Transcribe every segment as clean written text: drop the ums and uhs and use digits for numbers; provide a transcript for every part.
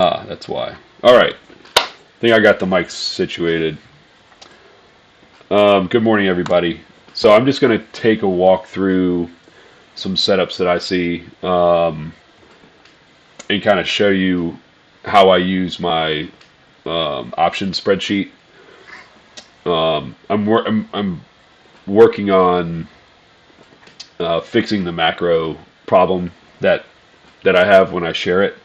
Ah, that's why. All right. I think I got the mics situated. Good morning, everybody. So I'm just going to take a walk through some setups that I see and kind of show you how I use my option spreadsheet. I'm working on fixing the macro problem that I have when I share it.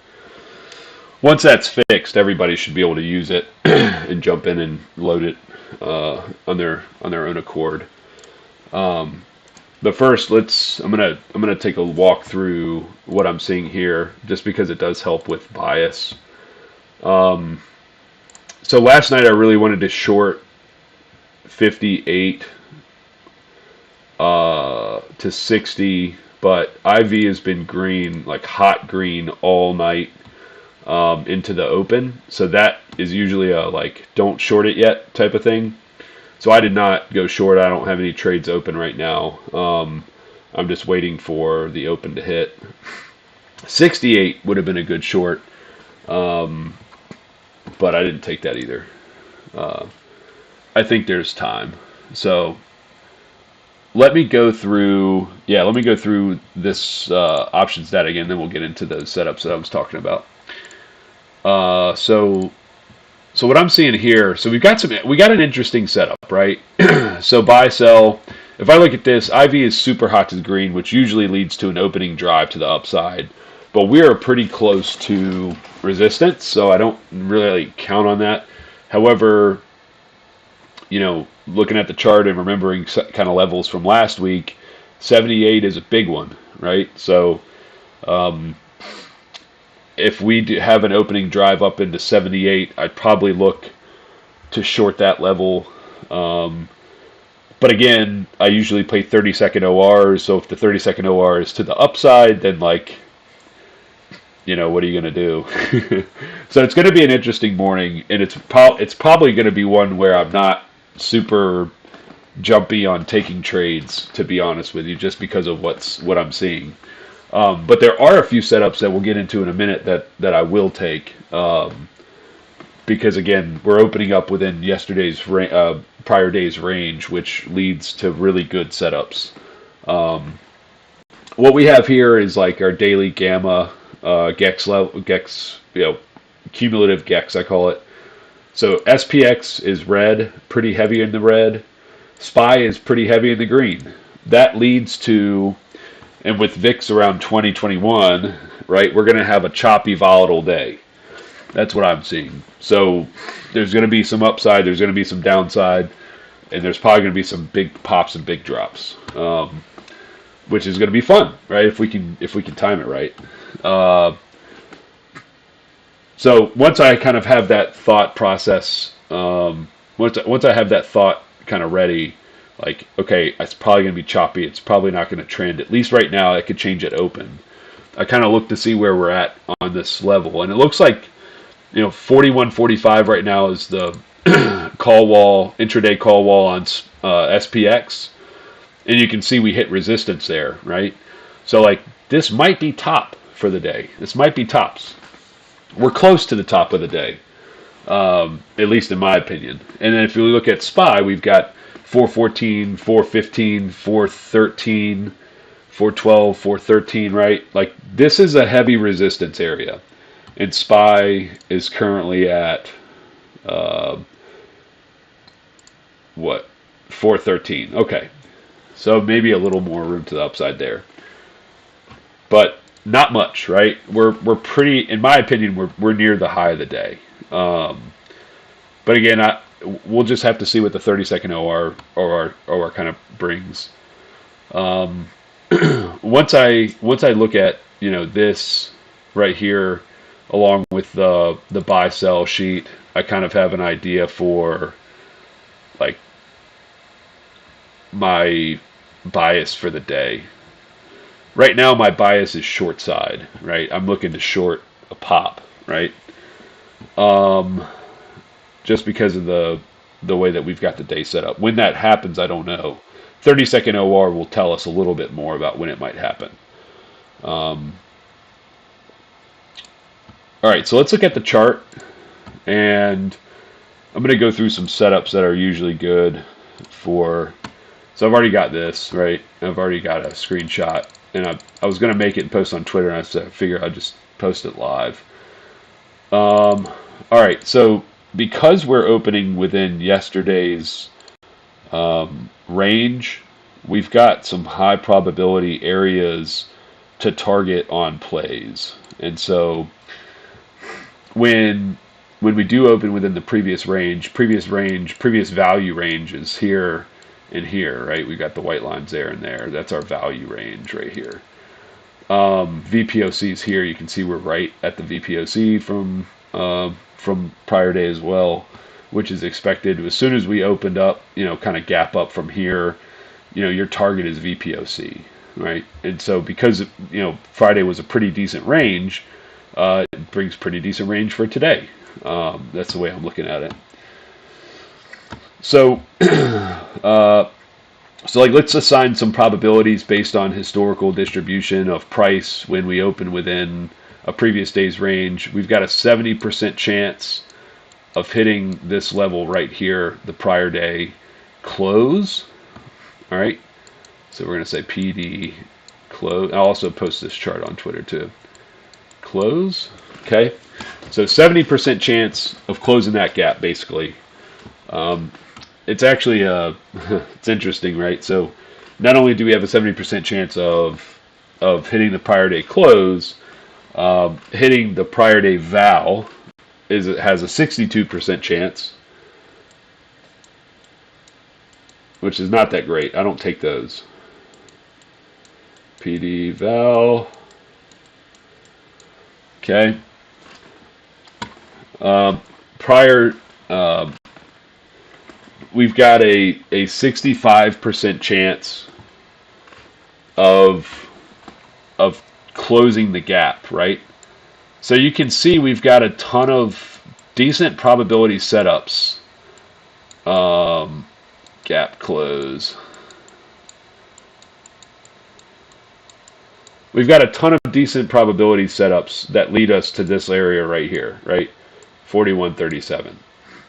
Once that's fixed, everybody should be able to use it and jump in and load it on their own accord. Um, but first, I'm gonna take a walk through what I'm seeing here, just because it does help with bias. Um, so last night I really wanted to short 58 to 60, but IV has been green, like hot green all night into the open. So that is usually a like don't short it yet type of thing. So I did not go short. I don't have any trades open right now. I'm just waiting for the open to hit. 68 would have been a good short, um, but I didn't take that either. Uh, I think there's time. So let me go through this options data again, then we'll get into those setups that I was talking about. Uh, so So what I'm seeing here, so we got an interesting setup, right? So buy, sell. If I look at this, IV is super hot to the green, which usually leads to an opening drive to the upside. But we are pretty close to resistance, so I don't really count on that. However, looking at the chart and remembering kind of levels from last week, 78 is a big one, right? So um, if we have an opening drive up into 78, I'd probably look to short that level. Um, but again, I usually play 30-second ORs, so if the 30-second OR is to the upside, then what are you going to do? So it's going to be an interesting morning, and it's probably going to be one where I'm not super jumpy on taking trades, to be honest with you, just because of what I'm seeing. But there are a few setups that we'll get into in a minute that I will take because again we're opening up within yesterday's prior day's range, which leads to really good setups. Um, what we have here is like our daily gamma gex level gex cumulative gex I call it. So SPX is red, pretty heavy in the red. SPY is pretty heavy in the green. That leads to and with VIX around 2021, right, we're going to have a choppy, volatile day. That's what I'm seeing. So there's going to be some upside, there's going to be some downside, and there's probably going to be some big pops and big drops, which is going to be fun, right? If we can time it right. Uh, so once I kind of have that thought process, once I have that thought kind of ready, like, okay, it's probably going to be choppy. It's probably not going to trend. At least right now, I could change it open. I kind of look to see where we're at on this level. And it looks like, 41.45 right now is the call wall, intraday call wall on SPX. And you can see we hit resistance there, right? So, like, this might be top for the day. This might be tops. We're close to the top of the day, at least in my opinion. And then if you look at SPY, we've got 414, 415, 413, 412, 413, right? Like this is a heavy resistance area. And SPY is currently at uh, what? 413. Okay. So maybe a little more room to the upside there. But not much, right? We're pretty in my opinion, we're near the high of the day. Um, but again, we'll just have to see what the 30-second OR kind of brings. Um, once I look at this right here, along with the buy sell sheet, I kind of have an idea for like my bias for the day. Right now, my bias is short side. Right, I'm looking to short a pop. Right. Um, just because of the way that we've got the day set up. When that happens, I don't know. 30-second OR will tell us a little bit more about when it might happen. Um, All right, so let's look at the chart, and I'm going to go through some setups that are usually good for. So I've already got this, right? I've already got a screenshot, and I was going to make it and post on Twitter, and I figured I'd just post it live. All right, so because we're opening within yesterday's range, we've got some high probability areas to target on plays. And so when we do open within the previous value range is here and here, right? We got the white lines there and there. That's our value range right here. VPOC is here. You can see we're right at the VPOC from prior day as well, which is expected. As soon as we opened up, kind of gap up from here, your target is VPOC, right? And so because Friday was a pretty decent range, it brings pretty decent range for today. That's the way I'm looking at it. So, let's assign some probabilities based on historical distribution of price when we open within a previous day's range. We've got a 70% chance of hitting this level right here, the prior day close. All right. So we're going to say PD close. I'll also post this chart on Twitter too. Close. Okay. So 70% chance of closing that gap, basically. It's actually it's interesting, right? So not only do we have a 70% chance of hitting the prior day close, hitting the prior day val has a 62% chance, which is not that great. I don't take those. PD val. Okay. Prior. We've got a 65% chance of closing the gap, right? So you can see we've got a ton of decent probability setups. Gap close. We've got a ton of decent probability setups that lead us to this area right here, right? 41.37.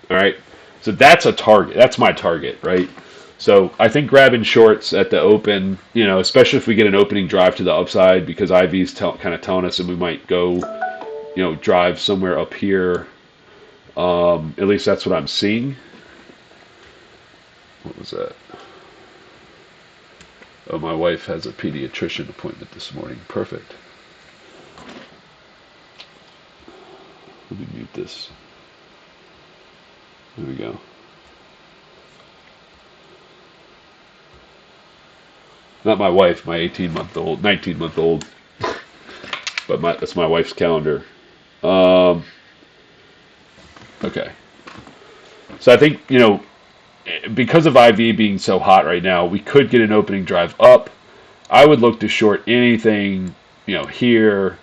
All right. So that's a target. That's my target, right? So I think grabbing shorts at the open, especially if we get an opening drive to the upside, because IV's kind of telling us that we might go, drive somewhere up here. At least that's what I'm seeing. What was that? Oh, my wife has a pediatrician appointment this morning. Perfect. Let me mute this. There we go. Not my wife, my 18-month-old, 19-month-old. But that's my wife's calendar. Okay. So I think, because of IV being so hot right now, we could get an opening drive up. I would look to short anything, here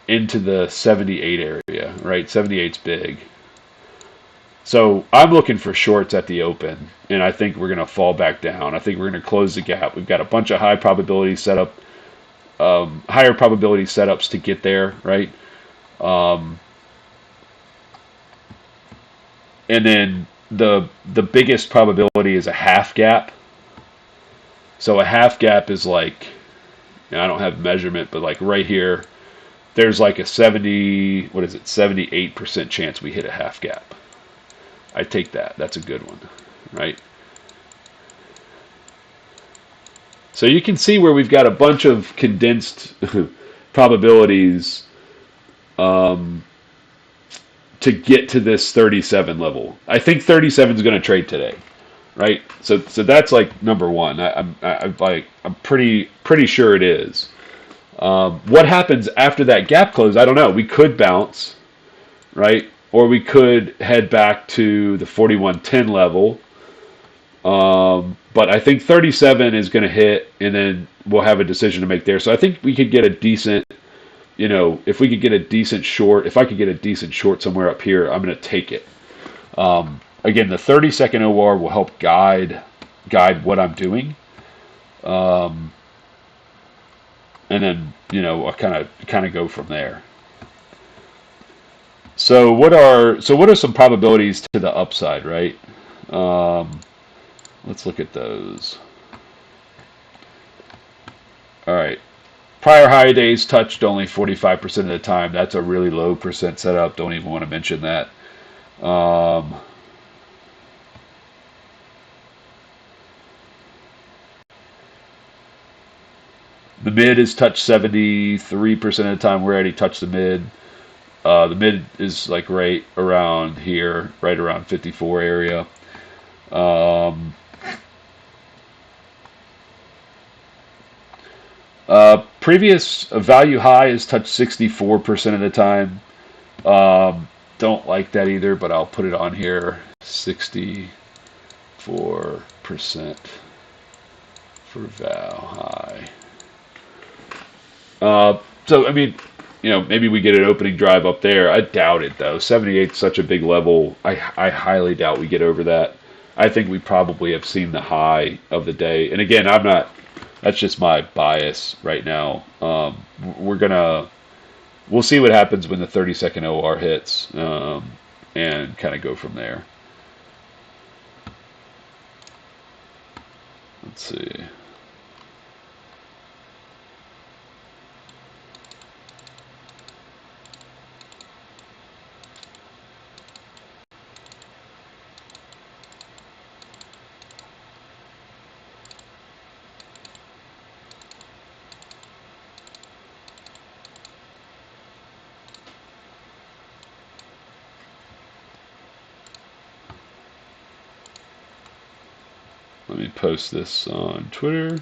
into the 78 area, right? 78's big. So I'm looking for shorts at the open, and I think we're going to fall back down. I think we're going to close the gap. We've got a bunch of higher probability setups to get there, right? And then the biggest probability is a half gap. So a half gap is like, I don't have measurement, but like right here, there's like a 78% chance we hit a half gap. I take that. That's a good one, right? So you can see where we've got a bunch of condensed probabilities to get to this 37 level. I think 37 is going to trade today, right? So that's like number one. I'm pretty sure it is. What happens after that gap close? I don't know. We could bounce, right? Or we could head back to the 41.10 level. But I think 37 is going to hit, and then we'll have a decision to make there. So I think we could get a decent, if we could get a decent short, if I could get a decent short somewhere up here, I'm going to take it. Again, the 30-second OR will help guide what I'm doing. And then, I'll kind of go from there. So what are some probabilities to the upside, right? Um, let's look at those. All right. Prior high days touched only 45% of the time. That's a really low percent setup. Don't even want to mention that. Um, the mid is touched 73% of the time. We already touched the mid. The mid is like right around here, right around 54 area. Um, previous value high is touched 64% of the time. Um, don't like that either, but I'll put it on here. 64% for val high. So I mean, maybe we get an opening drive up there. I doubt it though. 78 is such a big level. I highly doubt we get over that. I think we probably have seen the high of the day. And again, I'm not. That's just my bias right now. We'll see what happens when the 30-second OR hits, and kind of go from there. Let's see. Let me post this on Twitter.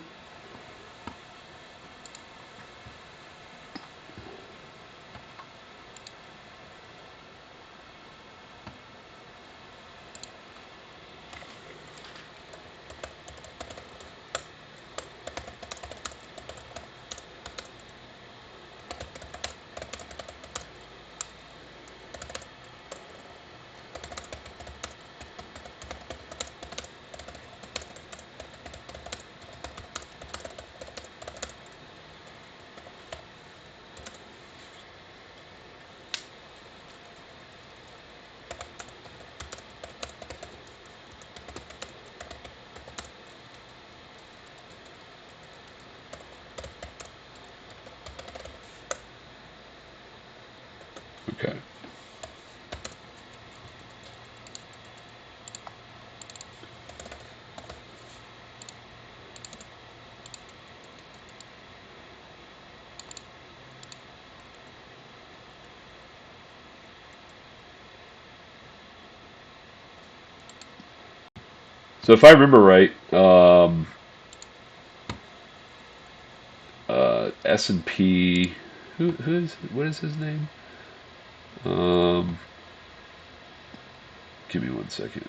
Okay. So if I remember right, S&P, what is his name? Um, give me 1 second.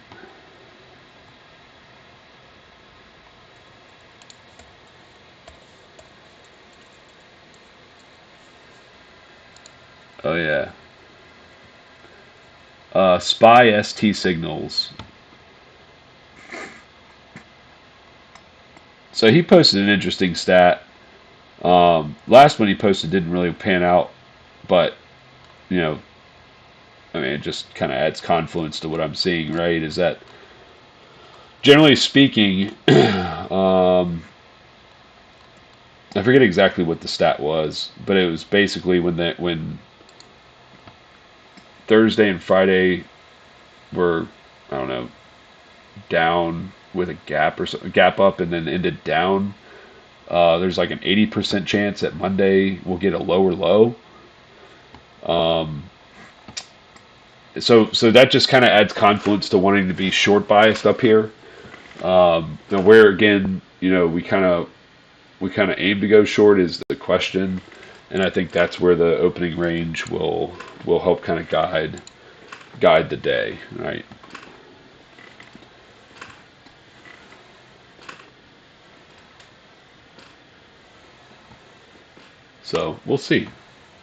Oh yeah, Spy ST Signals. So he posted an interesting stat. Last one he posted didn't really pan out, but you know, I mean, it just kind of adds confluence to what I'm seeing. Right? Is that generally speaking, I forget exactly what the stat was, but it was basically when Thursday and Friday were, I don't know, down with a gap or so, gap up and then ended down. There's like an 80% chance that Monday will get a lower low. Um, so that just kind of adds confluence to wanting to be short biased up here. Now where again, we kind of aim to go short is the question, and I think that's where the opening range will help kind of guide the day, right? So we'll see.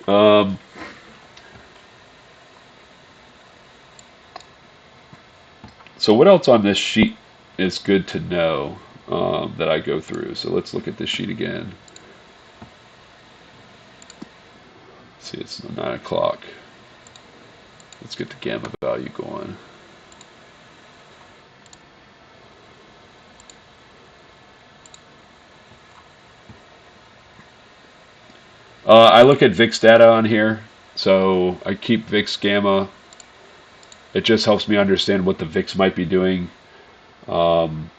Um, so what else on this sheet is good to know that I go through? So let's look at this sheet again. Let's see, it's 9 o'clock. Let's get the gamma value going. I look at VIX data on here, so I keep VIX gamma. It just helps me understand what the VIX might be doing. Um,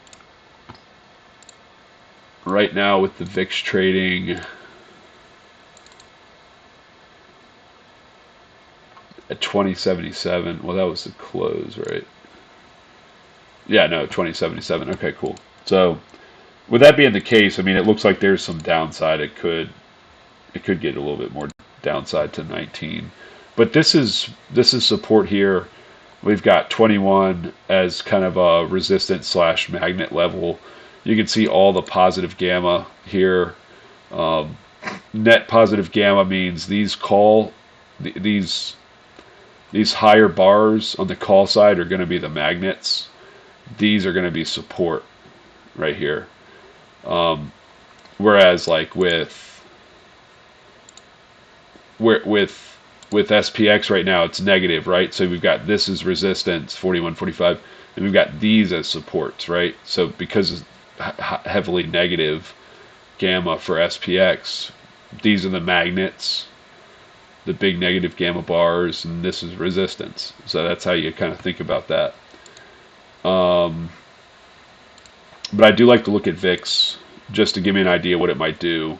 right now with the VIX trading at 2077. Well, that was the close, right? Yeah, no, 2077. Okay, cool. So with that being the case, I mean, it looks like there's some downside. It could get a little bit more downside to 19, but this is support here. We've got 21 as kind of a resistance slash magnet level. You can see all the positive gamma here. Um, net positive gamma means these higher bars on the call side are going to be the magnets. These are going to be support right here. Um, whereas like with SPX right now, it's negative, right? So we've got this as resistance, 41, 45, and we've got these as supports, right? So because it's heavily negative gamma for SPX, these are the magnets, the big negative gamma bars, and this is resistance. So that's how you kind of think about that. Um, but I do like to look at VIX just to give me an idea what it might do.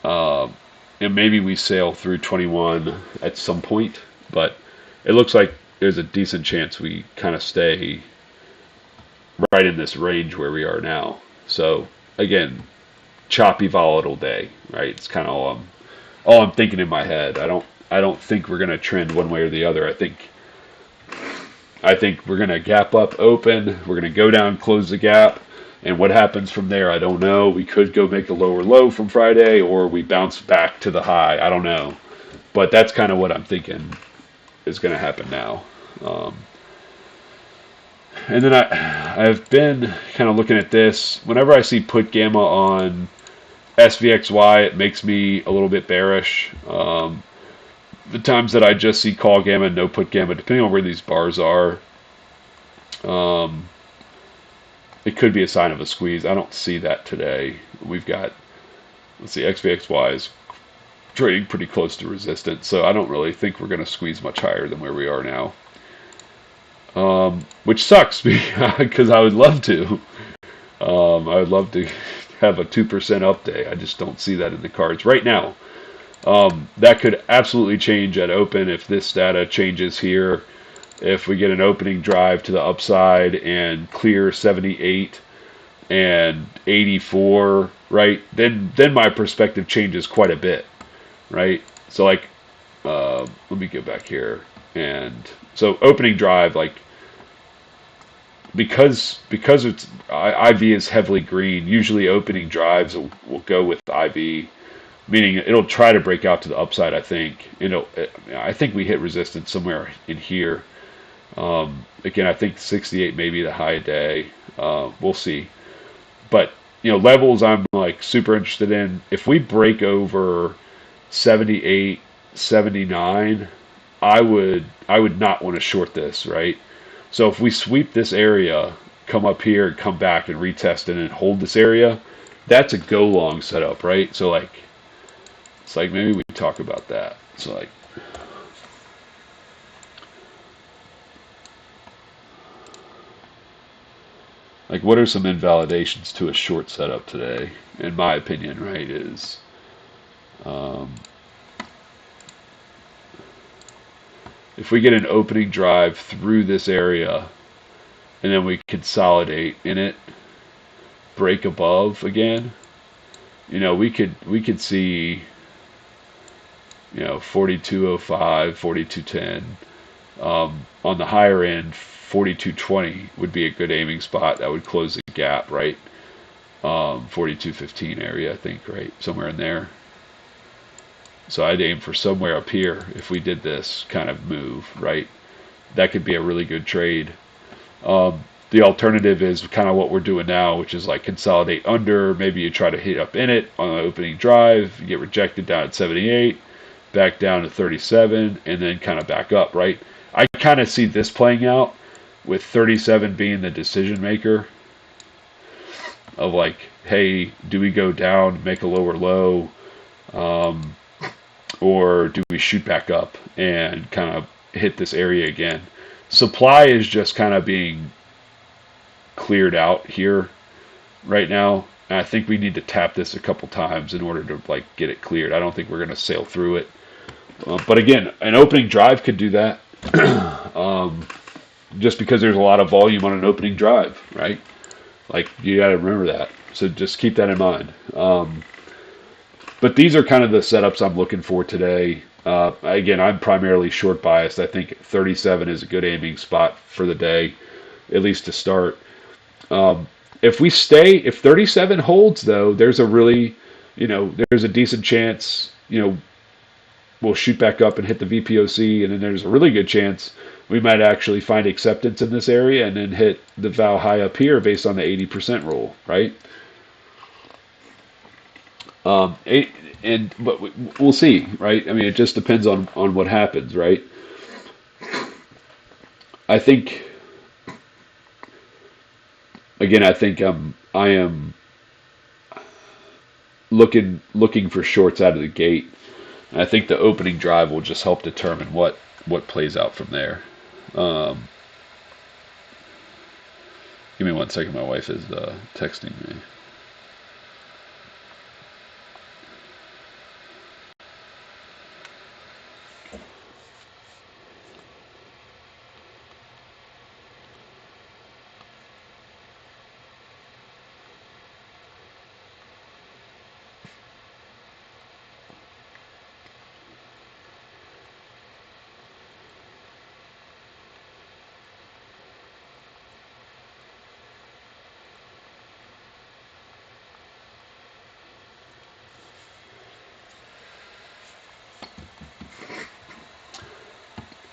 Um, and maybe we sail through 21 at some point, but it looks like there's a decent chance we kind of stay right in this range where we are now. So again, choppy, volatile day, right? It's kind of all I'm thinking in my head. I don't think we're gonna trend one way or the other. I think we're gonna gap up, open. We're gonna go down, close the gap, and what happens from there, I don't know. We could go make a lower low from Friday, or we bounce back to the high. I don't know, but that's kind of what I'm thinking is gonna happen now. Um, and then I've been kind of looking at this. Whenever I see put gamma on SVXY, it makes me a little bit bearish. The times that I just see call gamma and no put gamma, depending on where these bars are, um, it could be a sign of a squeeze. I don't see that today. We've got, let's see, XVXY is trading pretty close to resistance, so I don't really think we're going to squeeze much higher than where we are now. Which sucks because I would love to. I would love to have a 2% up day. I just don't see that in the cards right now. That could absolutely change at open if this data changes here. If we get an opening drive to the upside and clear 78 and 84, right? Then my perspective changes quite a bit, right? So like, let me get back here. And so opening drive, like, because it's IV is heavily green, usually opening drives will go with IV, meaning it'll try to break out to the upside. I think I think we hit resistance somewhere in here. Again, I think 68 may be the high day. We'll see. But levels I'm like super interested in. If we break over 78, 79, I would not want to short this, right? So if we sweep this area, come up here and come back and retest it and hold this area, that's a go long setup, right? So like, it's like maybe we talk about that. So like what are some invalidations to a short setup today? In my opinion, right, is um, if we get an opening drive through this area and then we consolidate in it, break above again, we could see 4205, 4210. On the higher end, 4220 would be a good aiming spot. That would close the gap, right? 4215 area, I think, right? Somewhere in there. So I'd aim for somewhere up here if we did this kind of move, right? That could be a really good trade. The alternative is kind of what we're doing now, which is like consolidate under. Maybe you try to hit up in it on the opening drive, you get rejected down at 78, back down to 37, and then kind of back up, right? I kind of see this playing out with 37 being the decision maker of like, hey, do we go down, make a lower low, um, or do we shoot back up and kind of hit this area again? Supply is just kind of being cleared out here right now. And I think we need to tap this a couple times in order to like get it cleared. I don't think we're going to sail through it. But again, an opening drive could do that. um, just because there's a lot of volume on an opening drive, right? Like you got to remember that. So just keep that in mind. But these are kind of the setups I'm looking for today. Again, I'm primarily short biased. I think 37 is a good aiming spot for the day, at least to start. Um, if 37 holds though, there's a really, there's a decent chance, we'll shoot back up and hit the VPOC, and then there's a really good chance we might actually find acceptance in this area and then hit the val high up here based on the 80% rule, right? Um, it, but we'll see, right? I mean, it just depends on what happens, right? I think again, I am looking for shorts out of the gate. And I think the opening drive will just help determine what plays out from there. Um, Give me 1 second. My wife is texting me.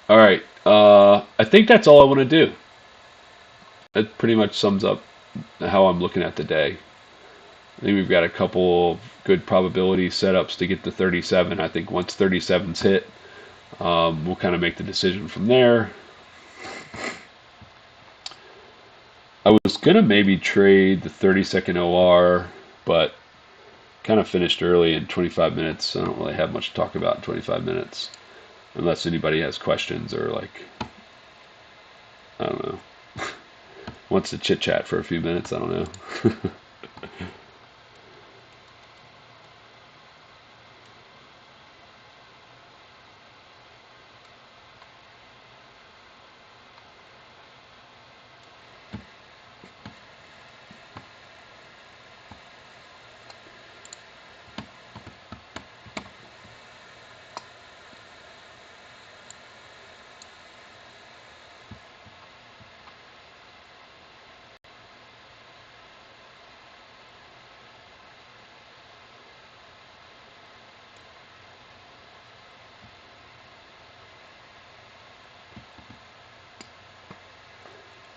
All right. I think that's all I want to do. That pretty much sums up how I'm looking at the day. I think we've got a couple of good probability setups to get to 37. I think once 37's hit, we'll kind of make the decision from there. I was gonna maybe trade the 30-second OR, but kind of finished early in 25 minutes. I don't really have much to talk about in 25 minutes, unless anybody has questions or like, I don't know, wants to chit chat for a few minutes. I don't know.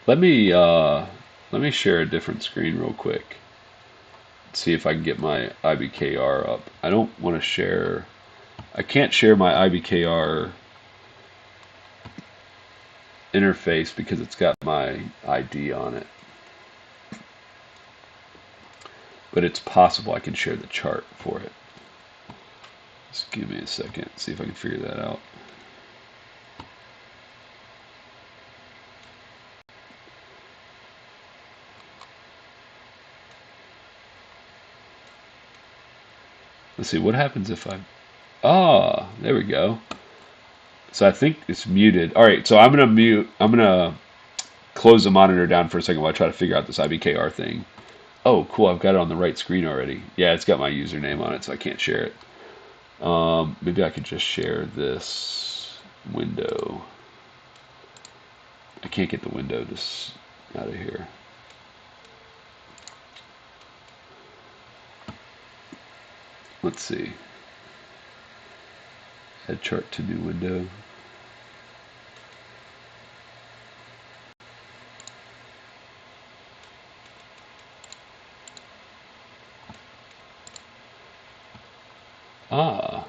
Let me uh, let me share a different screen real quick. See if I can get my IBKR up. I don't want to share. I can't share my IBKR interface because it's got my ID on it. But it's possible I can share the chart for it. Just give me a second. See if I can figure that out. Let's see what happens if I. Ah, there we go. So I think it's muted. All right, so I'm gonna mute. I'm gonna close the monitor down for a second while I try to figure out this IBKR thing. Oh, cool! I've got it on the right screen already. Yeah, it's got my username on it, so I can't share it. Maybe I could just share this window. I can't get the window this out of here. Let's see. Add chart to new window. Ah.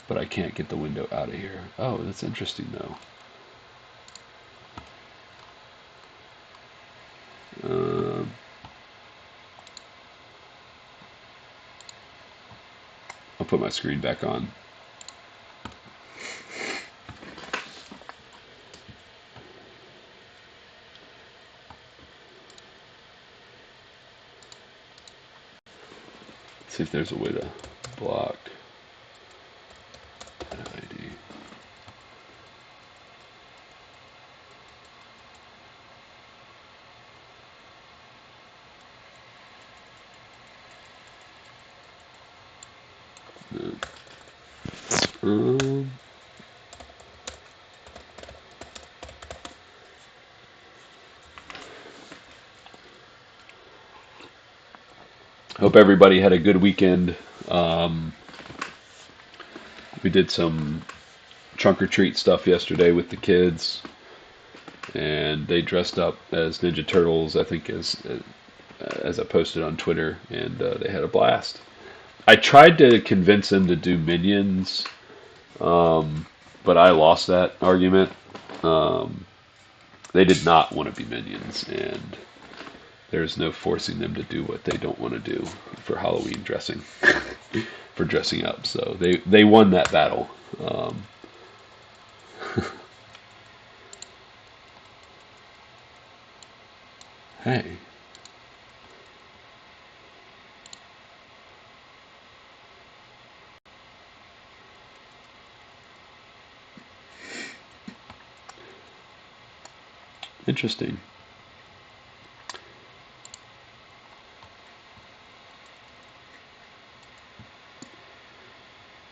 but I can't get the window out of here. Oh, that's interesting though. Um, I'll put my screen back on. See if there's a way to block that ID. Um, Hope everybody had a good weekend. Um, we did some trunk or treat stuff yesterday with the kids, and they dressed up as Ninja Turtles, I think, as I posted on Twitter, and they had a blast. I tried to convince them to do Minions, but I lost that argument. Um, they did not want to be Minions, and there's no forcing them to do what they don't want to do for Halloween dressing, for dressing up. So they won that battle. Um, hey, interesting.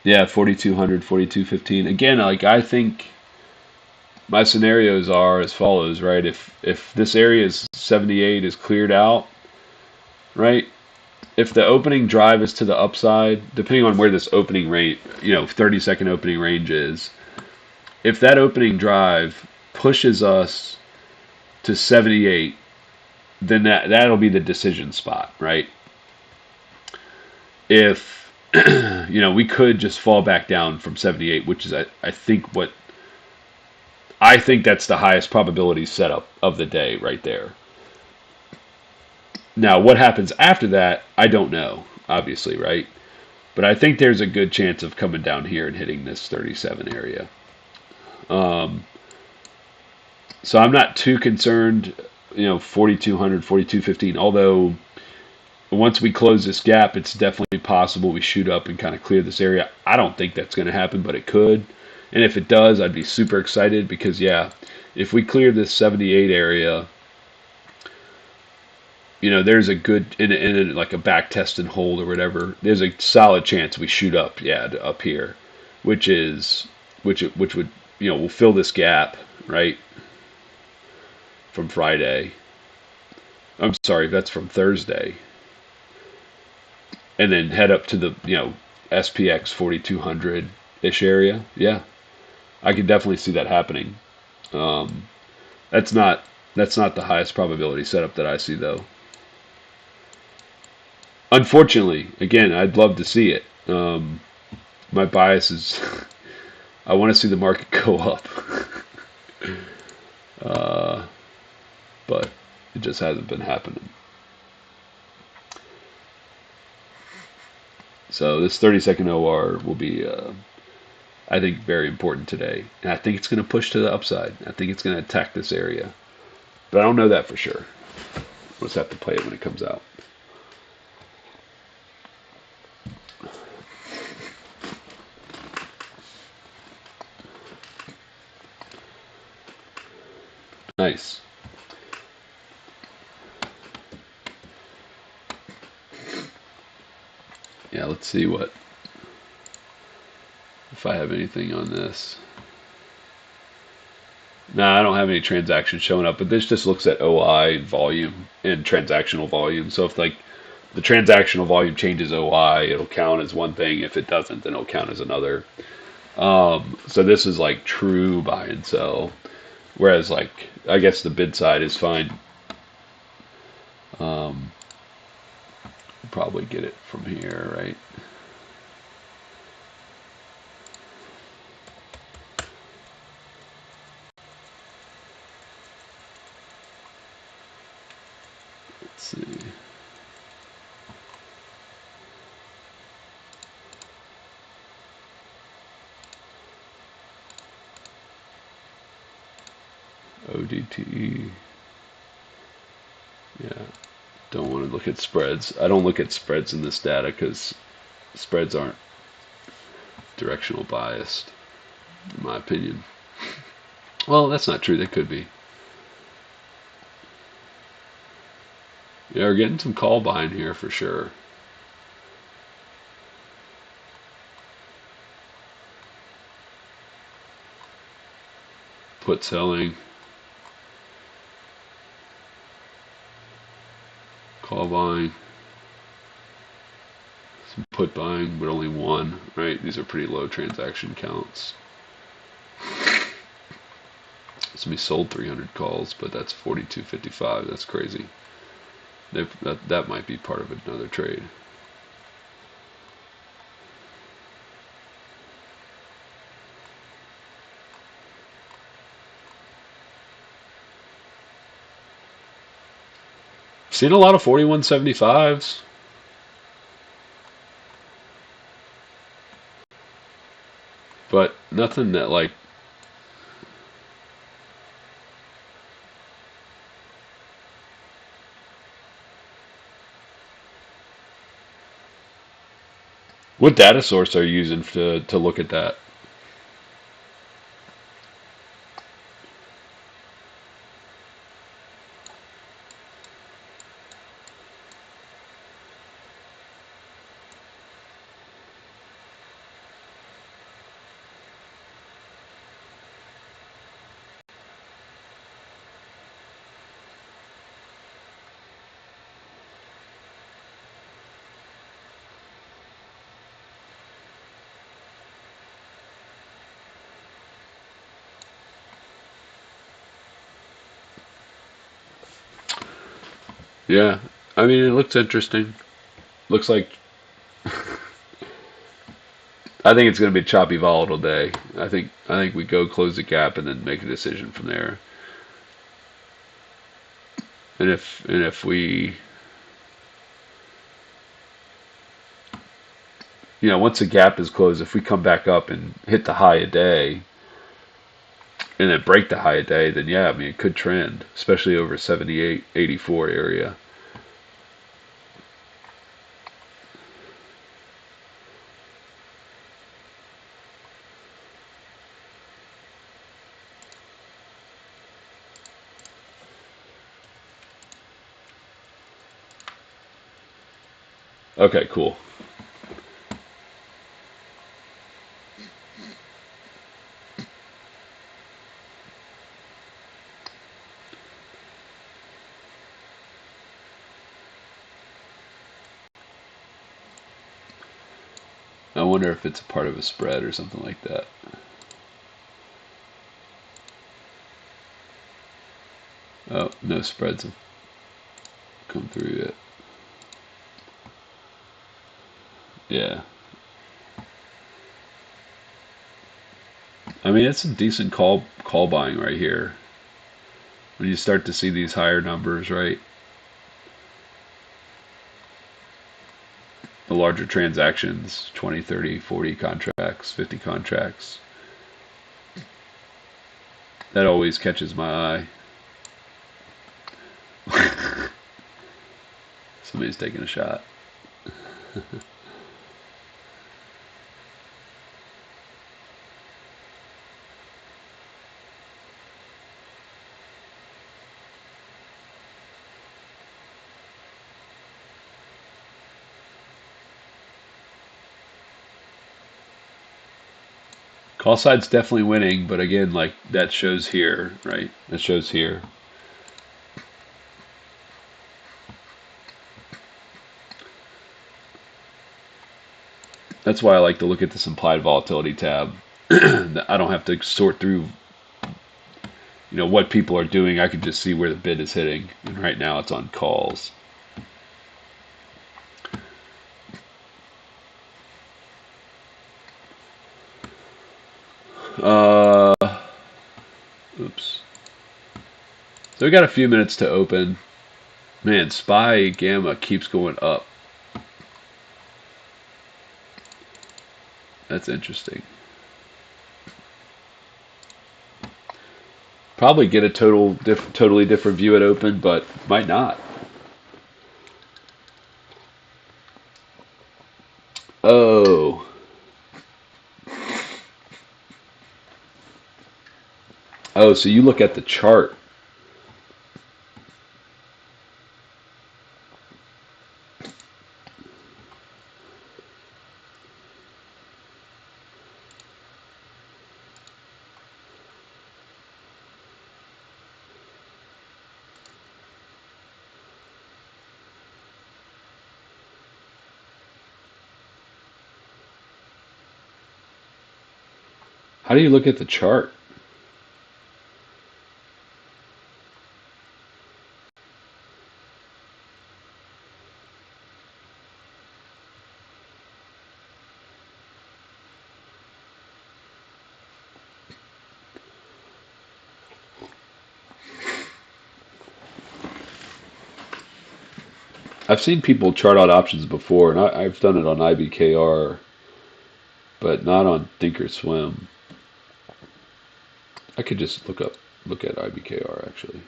Yeah, 4200, 4215. Again, like I think my scenarios are as follows, right? If this area is 78 is cleared out, right? If the opening drive is to the upside, depending on where this opening rate, 30-second opening range is, if that opening drive pushes us to 78, then that'll be the decision spot, right? If we could just fall back down from 78, which is I think that's the highest probability setup of the day right there. Now, what happens after that, I don't know, obviously, right? But I think there's a good chance of coming down here and hitting this 37 area. Um, so I'm not too concerned, 4,200, 4,215. Although once we close this gap, it's definitely possible we shoot up and kind of clear this area. I don't think that's going to happen, but it could. And if it does, I'd be super excited because, yeah, if we clear this 78 area, there's a good like a back test and hold or whatever. There's a solid chance we shoot up, yeah, to up here, which is which would we'll fill this gap right from Friday. I'm sorry, that's from Thursday, and then head up to the SPX 4200 ish area. Yeah, I could definitely see that happening. Um, that's not the highest probability setup that I see though. Unfortunately, again, I'd love to see it. My bias is I want to see the market go up, uh, but it just hasn't been happening. So this 30-second OR will be, I think, very important today, and I think it's going to push to the upside. I think it's going to attack this area, but I don't know that for sure. We'll just have to play it when it comes out. Nice. Yeah, let's see if I have anything on this. No, I don't have any transactions showing up, but this just looks at OI volume and transactional volume. So if like the transactional volume changes OI, it'll count as one thing. If it doesn't, then it'll count as another. So this is like true buy and sell. Whereas like I guess the bid side is fine. Um, probably get it from here, right? Let's see. ODTE. Yeah. Don't want to look at spreads. I don't look at spreads in this data because spreads aren't directional biased, in my opinion. Well, that's not true. They could be. Yeah, we're getting some call buying here for sure. Put selling. Call buying. Some put buying, but only one, right? These are pretty low transaction counts. Somebody sold 300 calls, but that's 42.55. That's crazy. That might be part of another trade. Seen a lot of 41.75s. But nothing that like what data source are you using to look at that? Yeah, I mean it looks interesting. Looks like I think it's going to be a choppy, volatile day. I think we go close the gap and then make a decision from there. And if we, once the gap is closed, if we come back up and hit the high a day and then break the high a day, then yeah, I mean it could trend, especially over 78, 84 area. Okay, cool. I wonder if it's a part of a spread or something like that. Oh, no spreads have come through yet. Yeah. I mean, it's a decent call buying right here. When you start to see these higher numbers, right? The larger transactions, 20, 30, 40 contracts, 50 contracts. That always catches my eye. Somebody's taking a shot. Call side's definitely winning, but again, like that shows here, right? That shows here. That's why I like to look at this implied volatility tab. I don't have to sort through, what people are doing. I can just see where the bid is hitting, and right now it's on calls. Uh, oops. So we got a few minutes to open. Man, SPY gamma keeps going up. That's interesting. Probably get a totally different view at open, but might not. Oh, oh, so you look at the chart. How do you look at the chart? I've seen people chart out options before, and I've done it on IBKR, but not on Thinkorswim. I could just look at IBKR actually.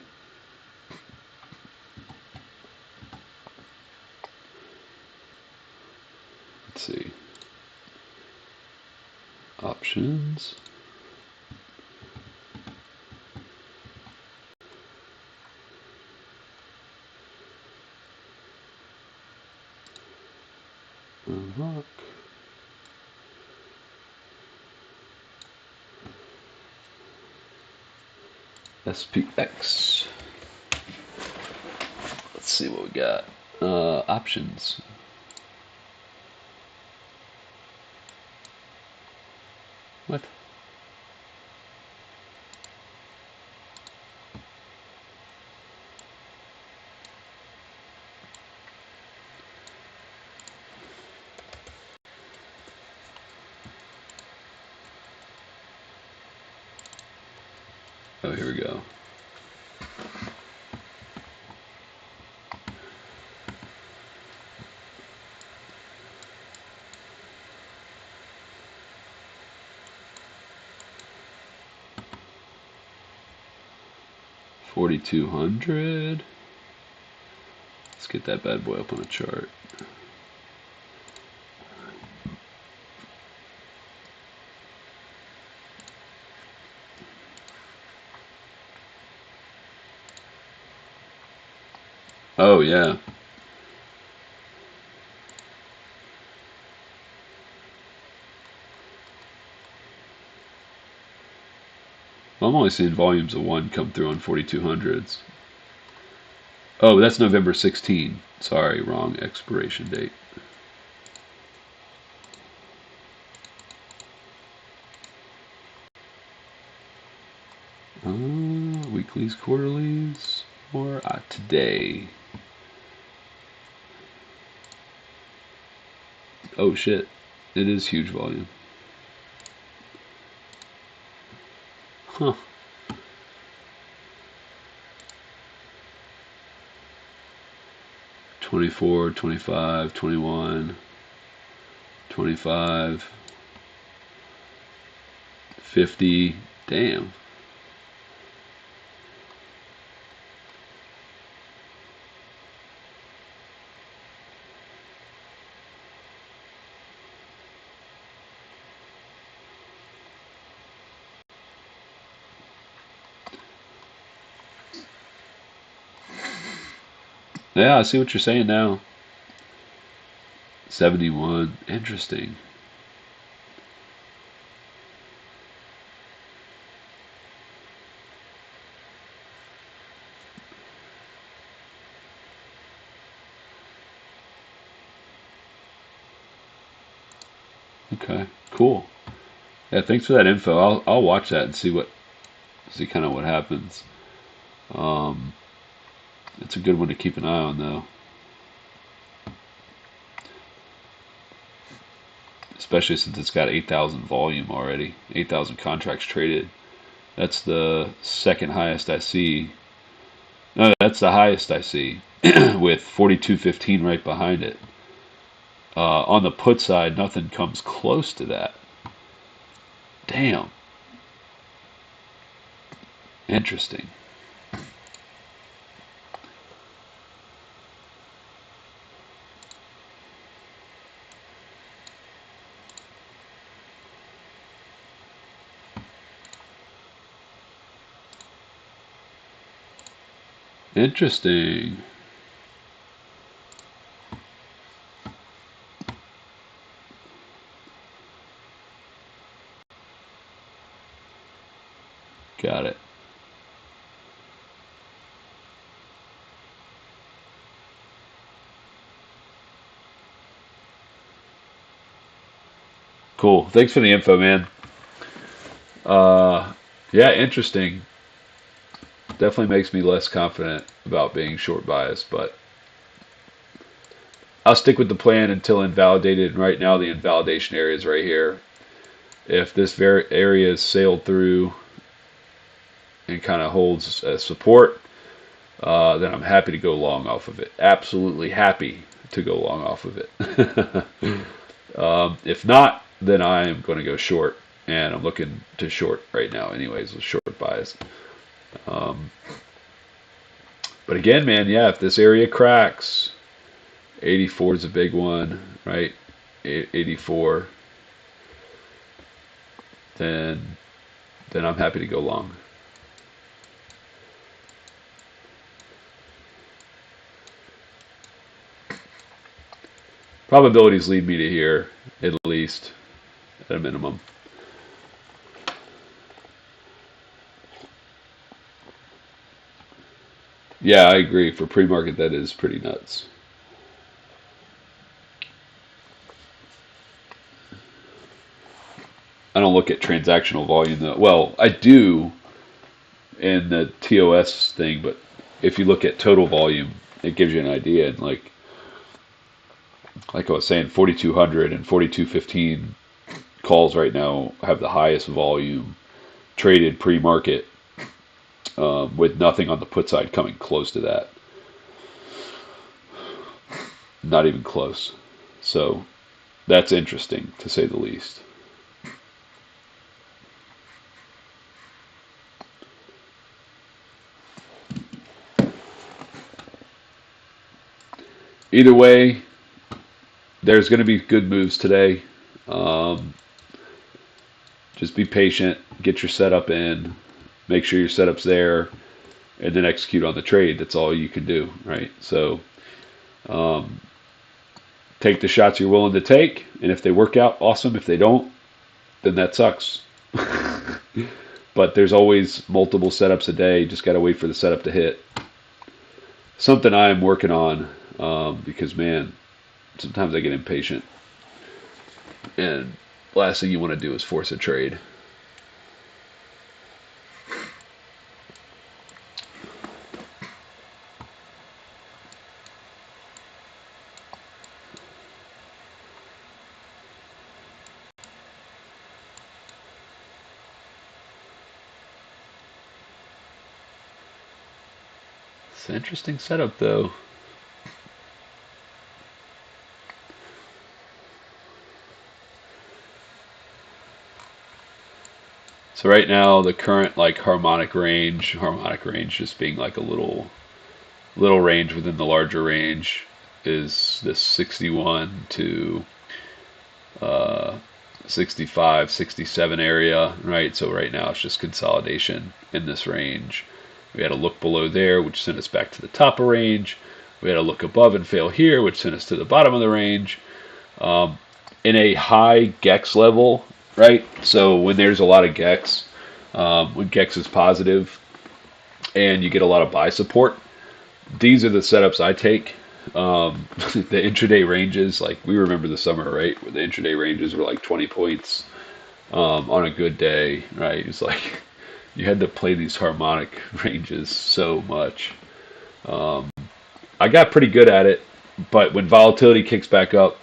Let's see. Options. Unlock. SPX. Let's see what we got. Options. What? Oh, here we go. $4,200. Let's get that bad boy up on a chart. Oh yeah. I'm only seeing volumes of one come through on 4200s. Oh, that's November 16. Sorry, wrong expiration date. Weeklies, quarterlies, or today. Oh shit, it is huge volume. Huh. 24, 25, 21, 25, 50. Damn. Yeah, I see what you're saying now. 71. Interesting. Okay, cool. Yeah, thanks for that info. I'll watch that and see kind of what happens. Um, it's a good one to keep an eye on though, especially since it's got 8,000 volume already, 8,000 contracts traded. That's the second highest I see No, that's the highest I see, with 42.15 right behind it. On the put side, nothing comes close to that. Damn. Interesting. Interesting. Got it. Cool. Thanks for the info, man. Uh, yeah, interesting. Definitely makes me less confident about being short biased, but I'll stick with the plan until invalidated. And right now, the invalidation area is right here. If this area is sailed through and kind of holds as support, then I'm happy to go long off of it. Absolutely happy to go long off of it. If not, then I am going to go short, and I'm looking to short right now, anyways, with short bias. Um, but again, man, yeah, if this area cracks, 84 is a big one, right? 84, then I'm happy to go long. Probabilities lead me to here, at least, at a minimum. Yeah, I agree. For pre-market, that is pretty nuts. I don't look at transactional volume though. Well, I do in the TOS thing, but if you look at total volume, it gives you an idea. And like I was saying, 4200 and 4215 calls right now have the highest volume traded pre-market, with nothing on the put side coming close to that. Not even close. So that's interesting to say the least. Either way, there's going to be good moves today. Um, just be patient, get your setup in, make sure your setup's there, and then execute on the trade. That's all you can do, right? So um, take the shots you're willing to take, and if they work out, awesome. If they don't, then that sucks. But there's always multiple setups a day. Just got to wait for the setup to hit. Something I'm working on, because, man, sometimes I get impatient. And last thing you want to do is force a trade. It's an interesting setup, though. So right now, the current like harmonic range just being like a little range within the larger range, is this 61 to uh, 65, 67 area, right? So right now it's just consolidation in this range. We had a look below there, which sent us back to the top of range. We had a look above and fail here, which sent us to the bottom of the range. Um, in a high GEX level, right? So when there's a lot of GEX, when GEX is positive and you get a lot of buy support, these are the setups I take. The intraday ranges, like we remember the summer, right? Where the intraday ranges were like 20 points on a good day, right? It's like you had to play these harmonic ranges so much. Um, I got pretty good at it, but when volatility kicks back up,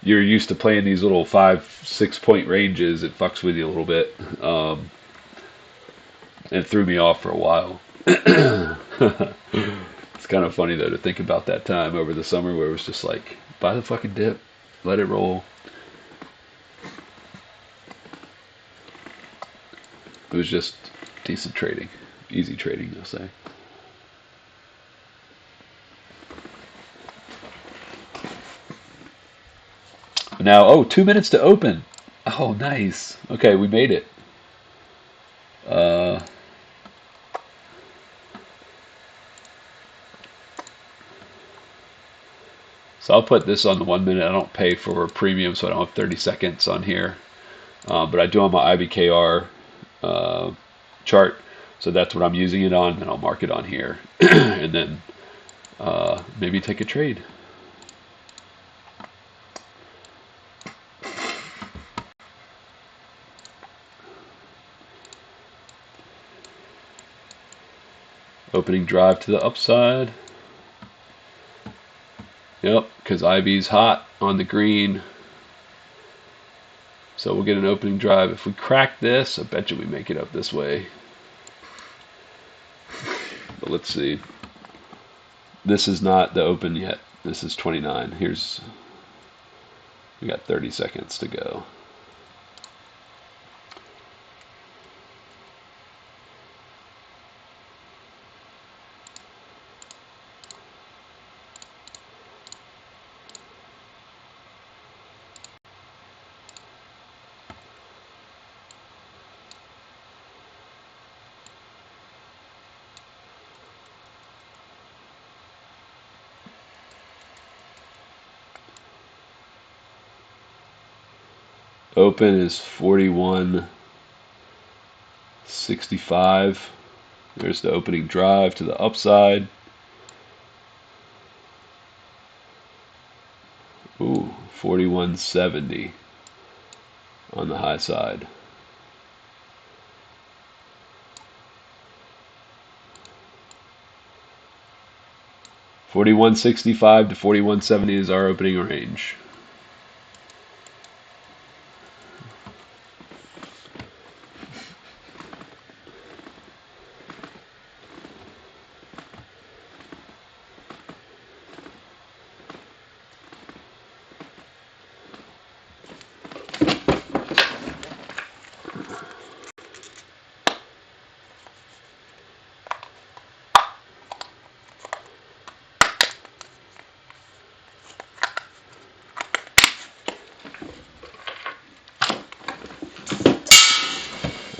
you're used to playing these little 5, 6 point ranges. It fucks with you a little bit, and it threw me off for a while. It's kind of funny though to think about that time over the summer where it was just like, buy the fucking dip, let it roll. It was just decent trading, easy trading, I'll say. Now, oh, 2 minutes to open. Oh, nice. Okay, we made it. Uh, so I'll put this on the 1 minute. I don't pay for premium, so I don't have 30 seconds on here. But I do on my IBKR chart. So that's what I'm using it on, and I'll mark it on here. And then maybe take a trade. Opening drive to the upside. Yep, because IB's hot on the green. So we'll get an opening drive. If we crack this, I bet you we make it up this way. But let's see. This is not the open yet. This is 29. We got 30 seconds to go. Open is 41.65. There's the opening drive to the upside. Ooh, 41.70 on the high side. $41.65 to $41.70 is our opening range.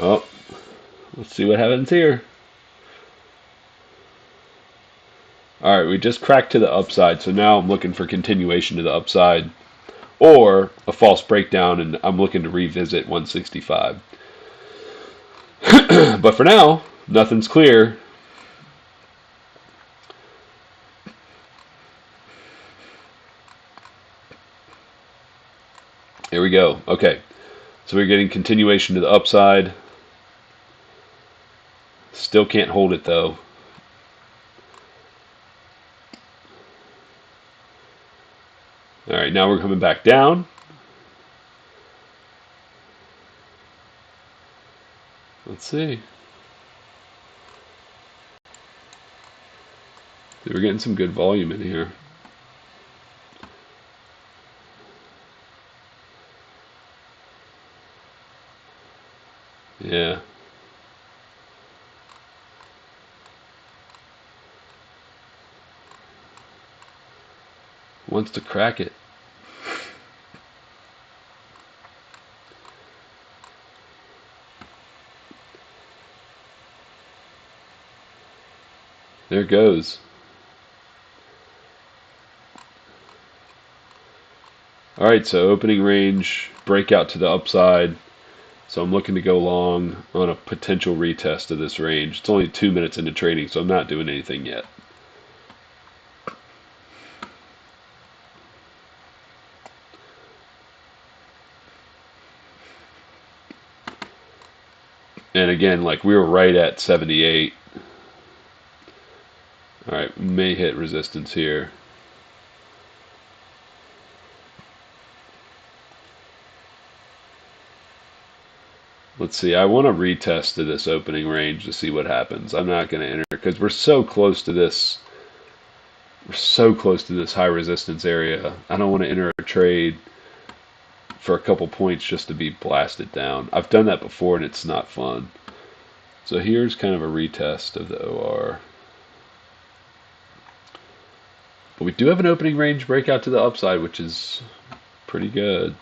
Oh, let's see what happens here. All right, we just cracked to the upside, so now I'm looking for continuation to the upside or a false breakdown, and I'm looking to revisit 165. But for now, nothing's clear. Here we go. Okay, so we're getting continuation to the upside. Still can't hold it though. All right, now we're coming back down. Let's see. We're getting some good volume in here. Yeah. Wants to crack it. There it goes. All right, so opening range, breakout to the upside. So I'm looking to go long on a potential retest of this range. It's only 2 minutes into trading, so I'm not doing anything yet. And again, like we were right at 78. All right, we may hit resistance here. Let's see. I want to retest to this opening range to see what happens. I'm not going to enter because we're so close to this. We're so close to this high resistance area. I don't want to enter a trade for a couple points just to be blasted down. I've done that before and it's not fun. So here's kind of a retest of the OR. But we do have an opening range breakout to the upside, which is pretty good.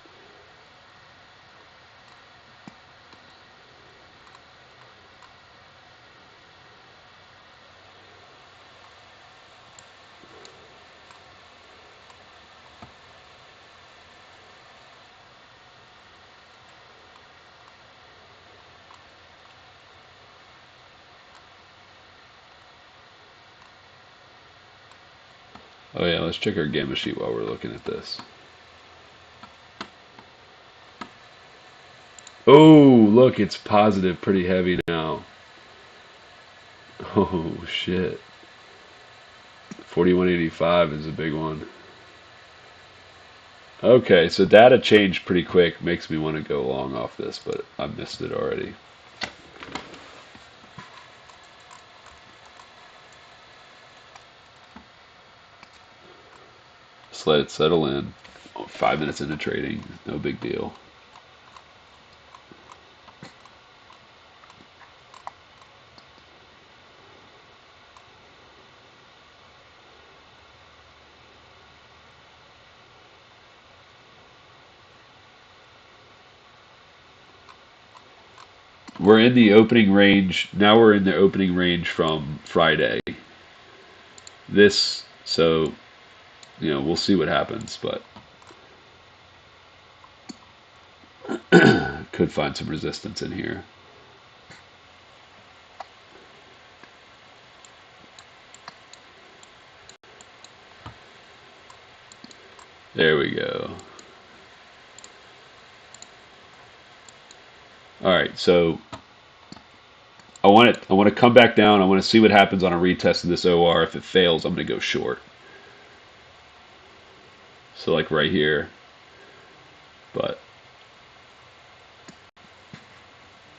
Oh yeah, let's check our gamma sheet while we're looking at this. Oh, look, it's positive pretty heavy now. Oh shit. 4185 is a big one. Okay, so data changed pretty quick. Makes me want to go long off this, but I missed it already. Just let it settle in. 5 minutes into trading, no big deal. We're in the opening range. Now we're in the opening range from Friday. So, we'll see what happens, but could find some resistance in here. There we go. All right, so I want to come back down. I want to see what happens on a retest of this OR. If it fails, I'm going to go short. So like right here. But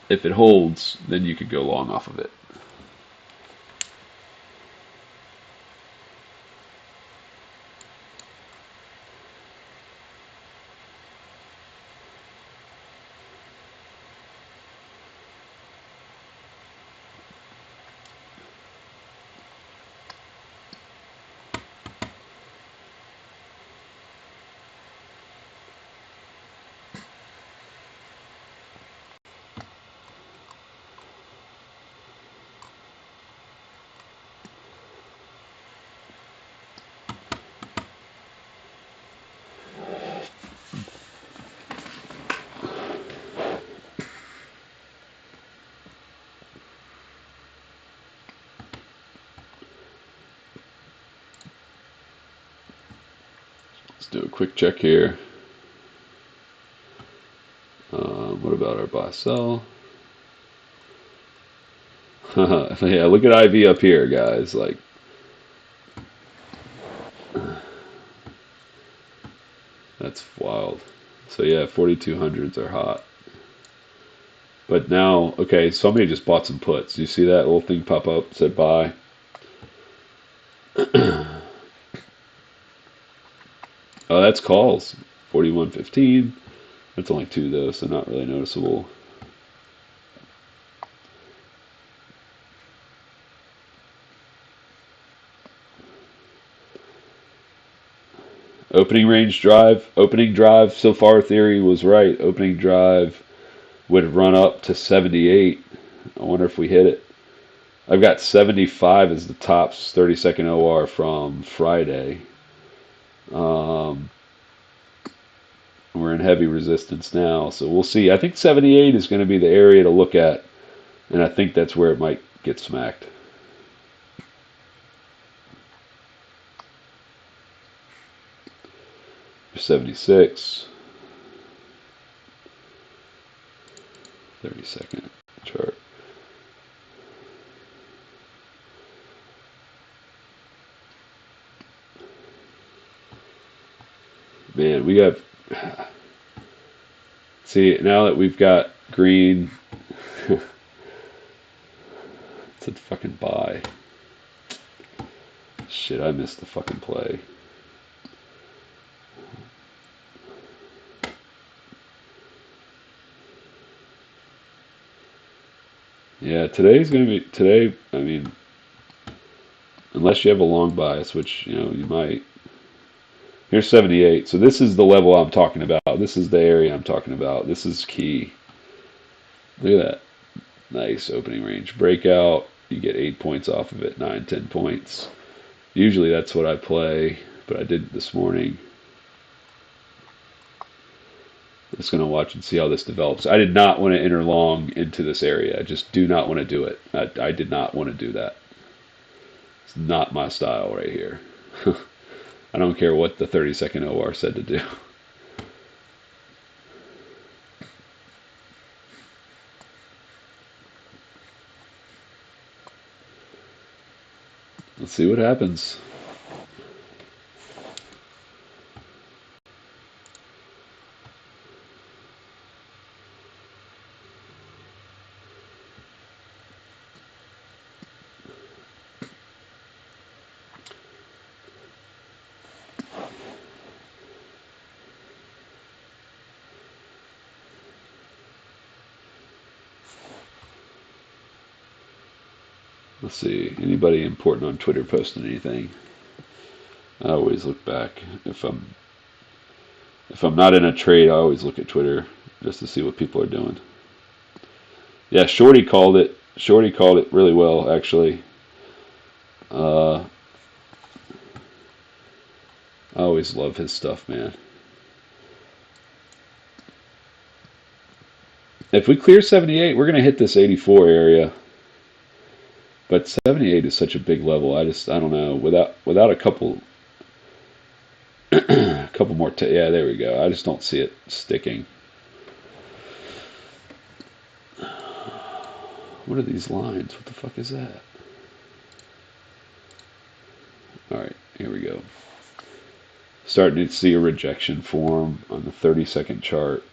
if it holds, then you could go long off of it. Let's do a quick check here. What about our buy sell? Yeah, look at IV up here, guys. Like, that's wild. So yeah, 4200s are hot. But now, okay, somebody just bought some puts. You see that little thing pop up? Said buy. Oh, that's calls. 4115. That's only two though, so not really noticeable. Opening drive so far theory was right. Opening drive would run up to 78. I wonder if we hit it. I've got 75 as the tops 30-second OR from Friday. We're in heavy resistance now, so we'll see. I think 78 is going to be the area to look at, and I think that's where it might get smacked. There's 76. 30-second chart. Man, we got. See, now that we've got Green. It's a fucking buy. Shit, I missed the fucking play. Yeah, today's gonna be today. I mean, unless you have a long bias, which you might. Here's 78. So this is the level I'm talking about. This is the area I'm talking about. This is key. Look at that. Nice opening range breakout. You get 8 points off of it, 9, 10 points. Usually that's what I play, but I did it this morning. I'm just going to watch and see how this develops. I did not want to enter long into this area. I just do not want to do it. I did not want to do that. It's not my style right here. I don't care what the 30-second OR said to do. Let's see what happens. Let's see. Anybody important on Twitter posting anything? I always look back. If I'm not in a trade, I always look at Twitter just to see what people are doing. Yeah, Shorty called it. Shorty called it really well, actually. I always love his stuff, man. If we clear 78, we're going to hit this 84 area. But 78 is such a big level. I don't know. Without a couple a couple more yeah, there we go. I just don't see it sticking. What are these lines? What the fuck is that? All right, here we go. Starting to see a rejection form on the 30-second chart.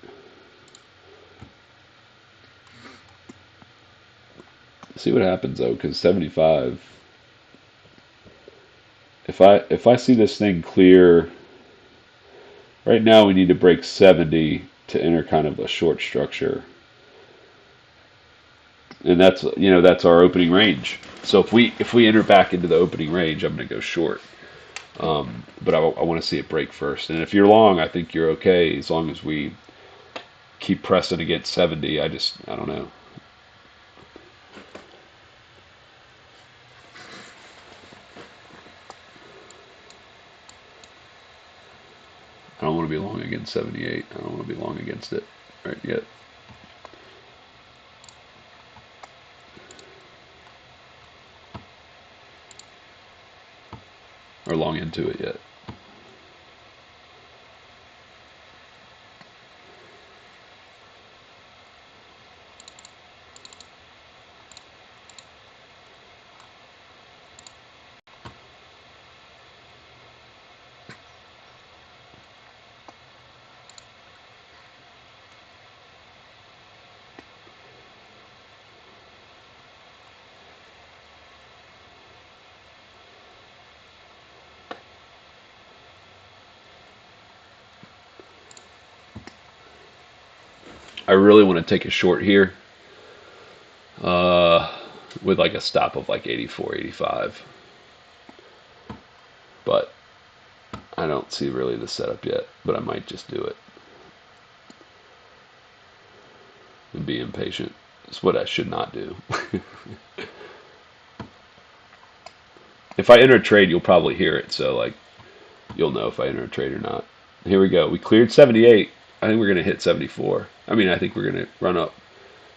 See what happens though, because 75. If I see this thing clear, right now we need to break 70 to enter kind of a short structure, and that's our opening range. So if we enter back into the opening range, I'm going to go short. But I want to see it break first. And if you're long, I think you're okay as long as we keep pressing against 70. I don't know. I don't want to be long against 78. I don't want to be long against it right yet. Or long into it yet. I really want to take a short here with like a stop of like 84, 85. But I don't see really the setup yet, but I might just do it and be impatient. It's what I should not do. If I enter a trade, you'll probably hear it, so like you'll know if I enter a trade or not. Here we go. We cleared 78. I think we're going to hit 74. I mean, I think we're going to run up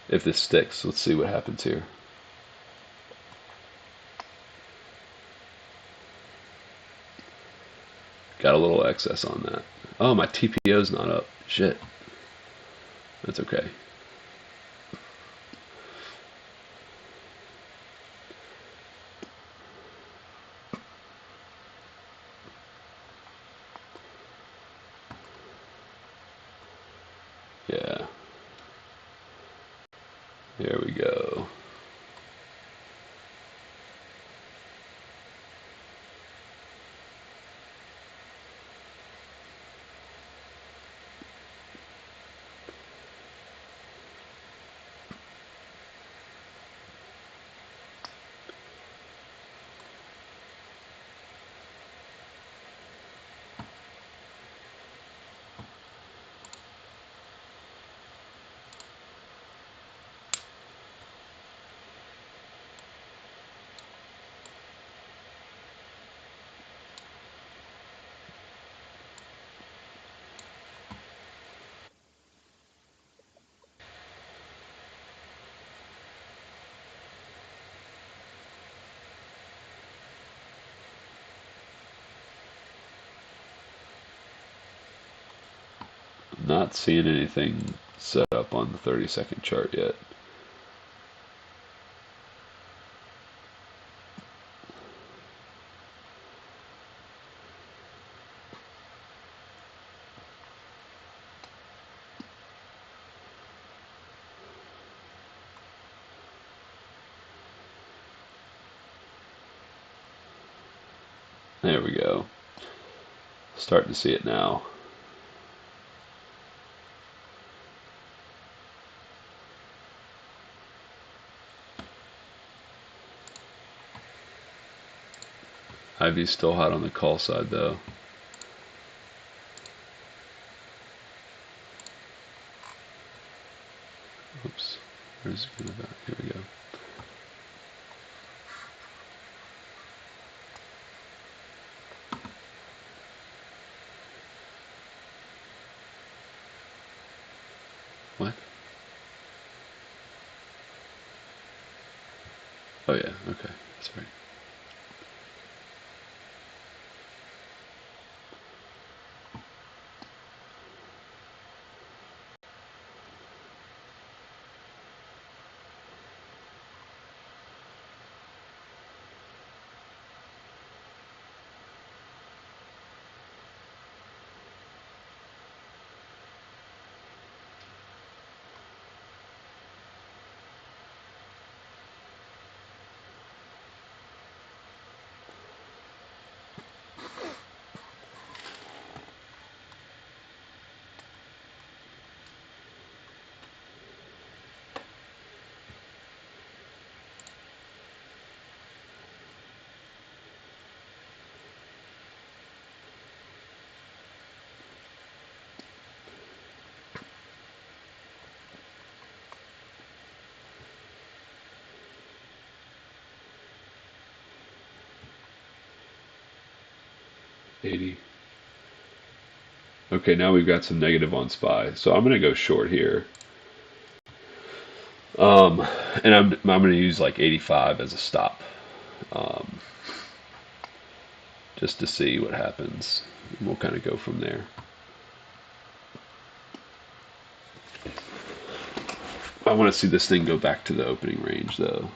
if this sticks. Let's see what happens here. Got a little excess on that. Oh, my TPO's not up. Shit. That's okay. Yeah. There we go. Not seeing anything set up on the 30-second chart yet. There we go. Starting to see it now. Ivy's still hot on the call side though. Oops. Where's it going? Here we go. What? Oh yeah, okay. That's right. $80. Okay, now we've got some negative on SPY, so I'm gonna go short here. Um, and I'm gonna use like 85 as a stop, um, just to see what happens. And we'll kind of go from there. I want to see this thing go back to the opening range though.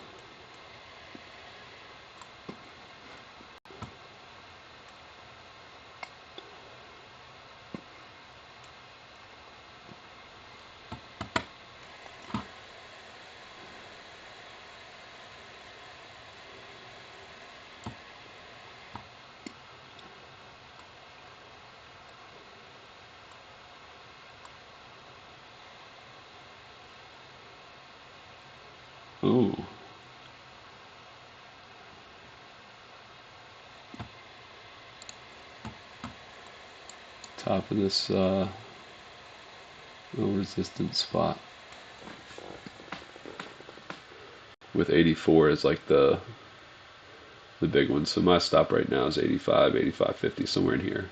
Ooh. Top of this little resistance spot with 84 is like the big one. So my stop right now is 85, 85.50, somewhere in here.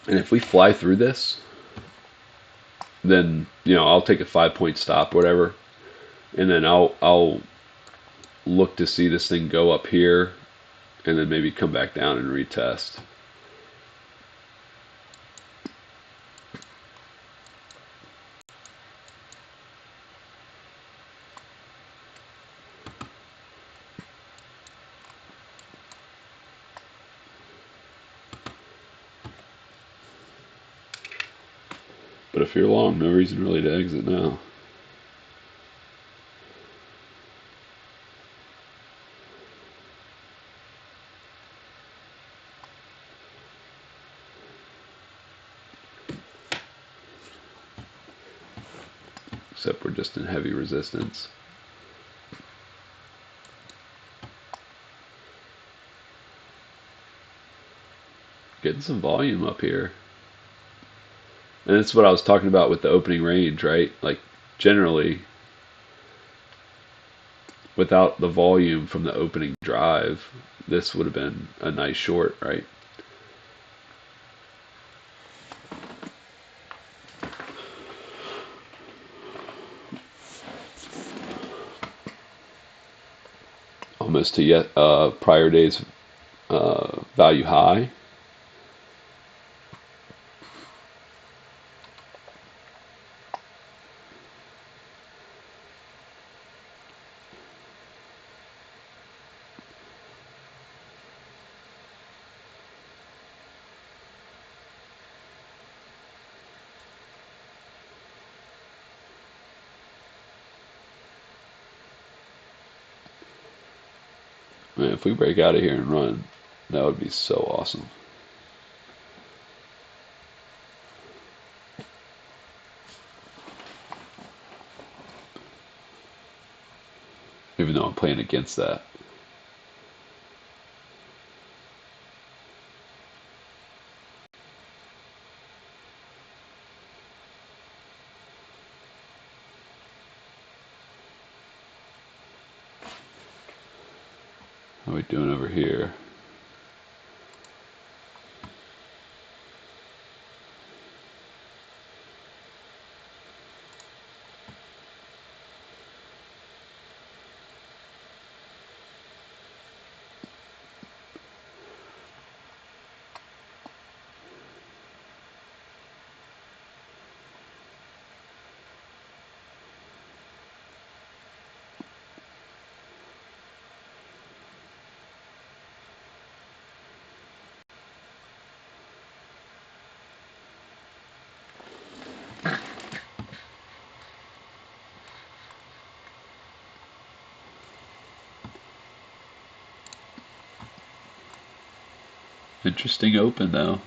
And if we fly through this, then I'll take a 5-point stop, whatever, and then I'll look to see this thing go up here, and then maybe come back down and retest. But if you're long, no reason really to exit now. Except we're just in heavy resistance. Getting some volume up here. And that's what I was talking about with the opening range, right? Like, generally, without the volume from the opening drive, this would have been a nice short, right? Almost to yet prior day's value high. Man, if we break out of here and run, that would be so awesome. Even though I'm playing against that. How are we doing over here? Interesting open, though.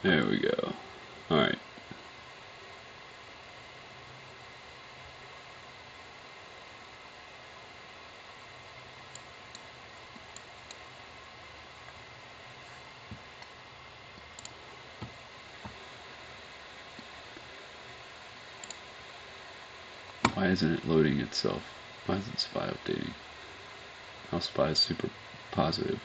There we go. All right. Why isn't it loading itself? Why isn't SPY updating? How SPY is super positive.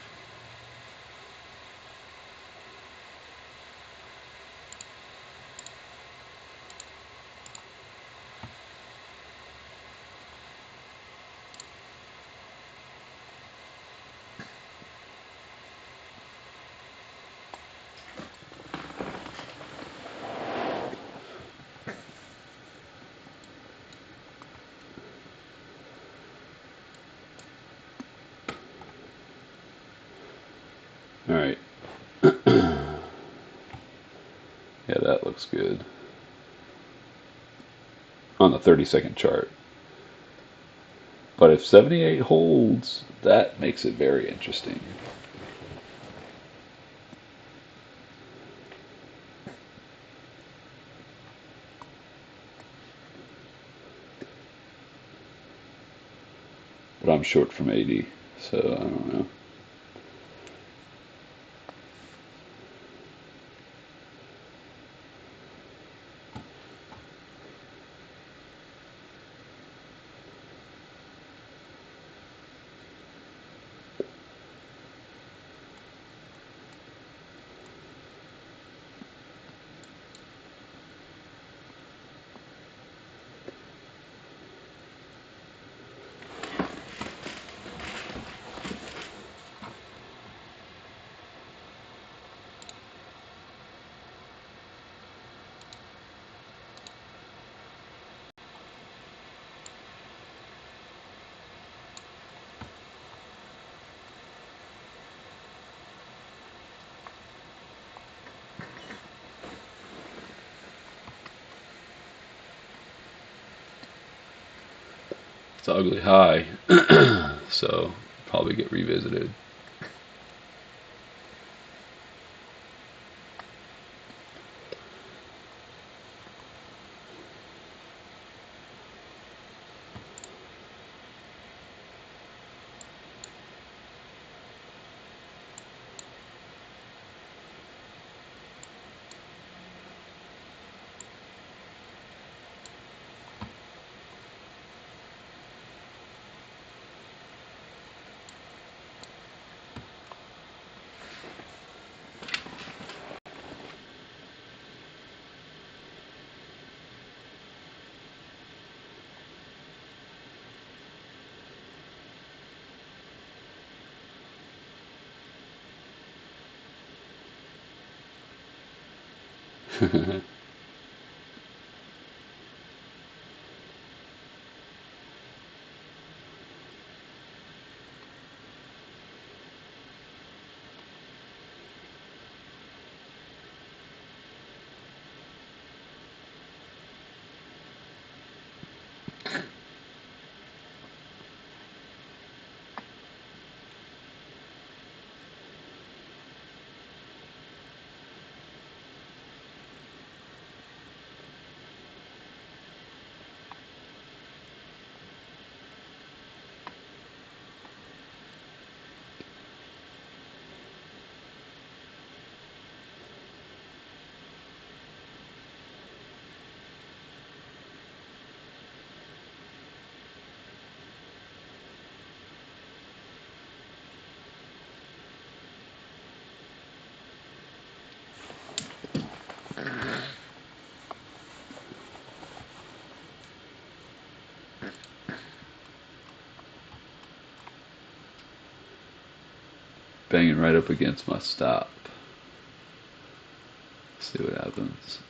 All right. Yeah, that looks good on the 30-second chart. But if 78 holds, that makes it very interesting. But I'm short from 80, so I don't know. It's an ugly high, so probably get revisited. Banging right up against my stop. See what happens.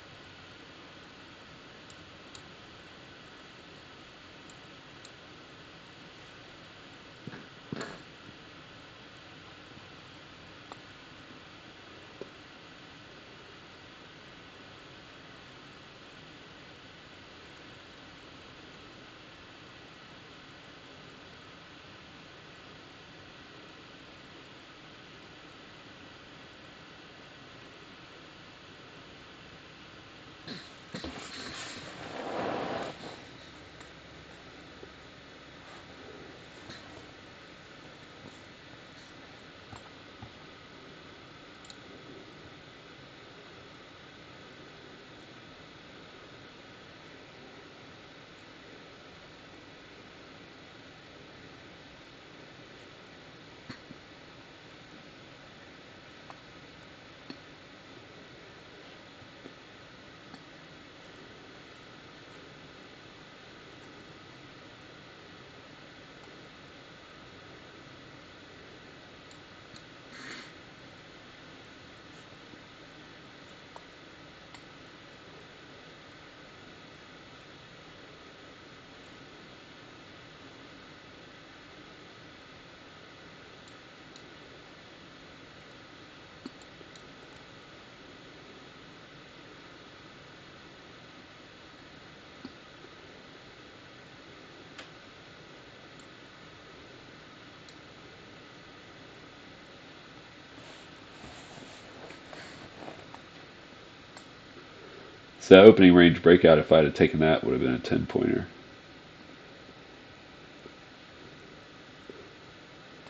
So that opening range breakout, if I had taken that, would have been a 10-pointer.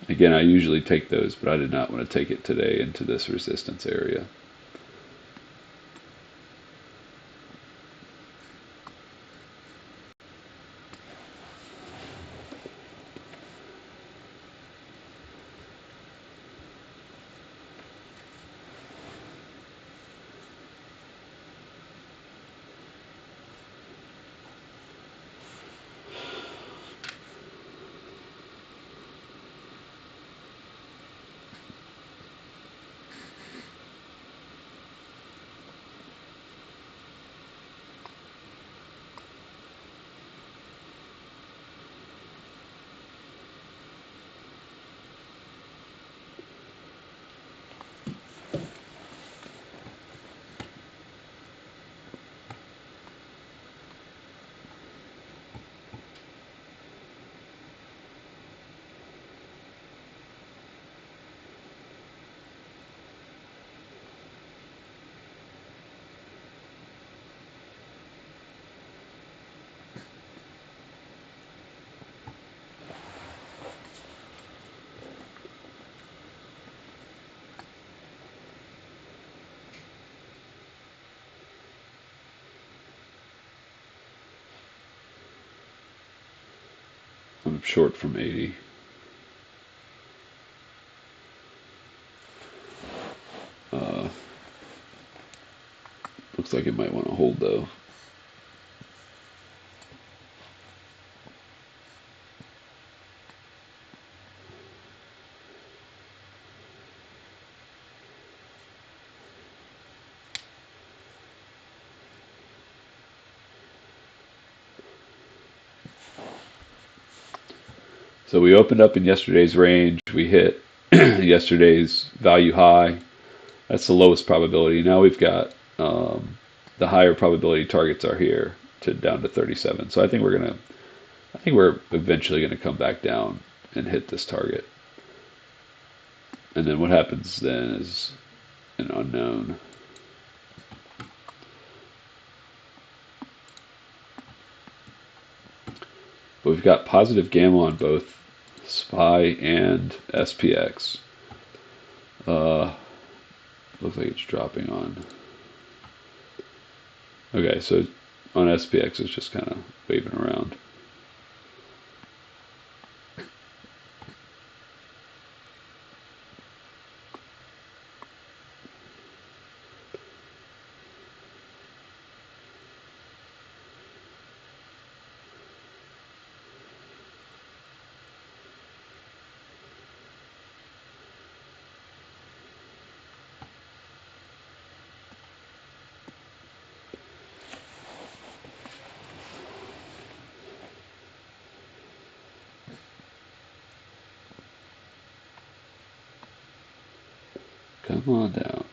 Again, I usually take those, but I did not want to take it today into this resistance area. I'm short from 80. Looks like it might want to hold though. So we opened up in yesterday's range. We hit yesterday's value high. That's the lowest probability. Now we've got the higher probability targets are here to down to 37. So I think we're eventually gonna come back down and hit this target. And then what happens then is an unknown. But we've got positive gamma on both SPY and SPX. Looks like it's dropping on. Okay, so on SPX it's just kind of waving around. Come on down.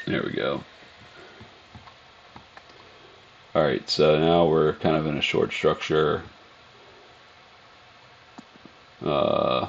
There we go. All right, so now we're kind of in a short structure. Uh,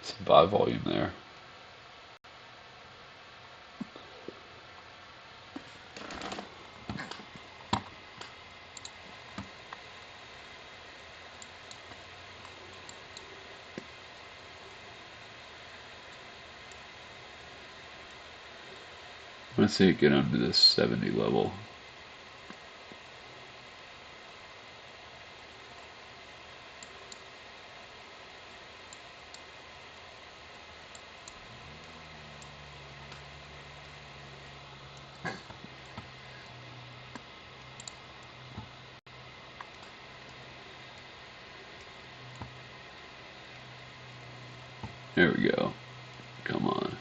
some buy volume there. I want to see it get under this 70 level. There we go. Come on.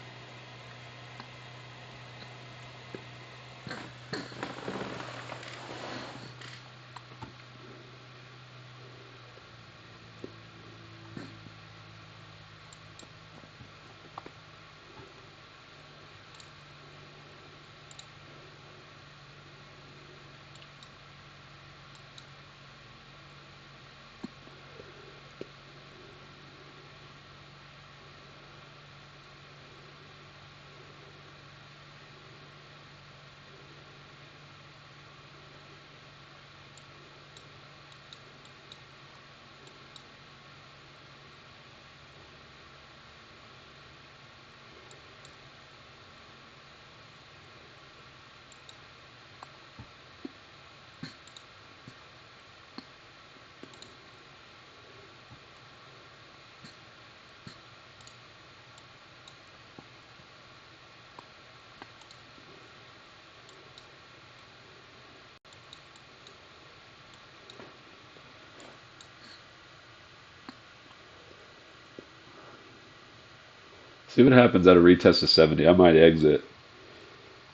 See what happens at a retest of 70. I might exit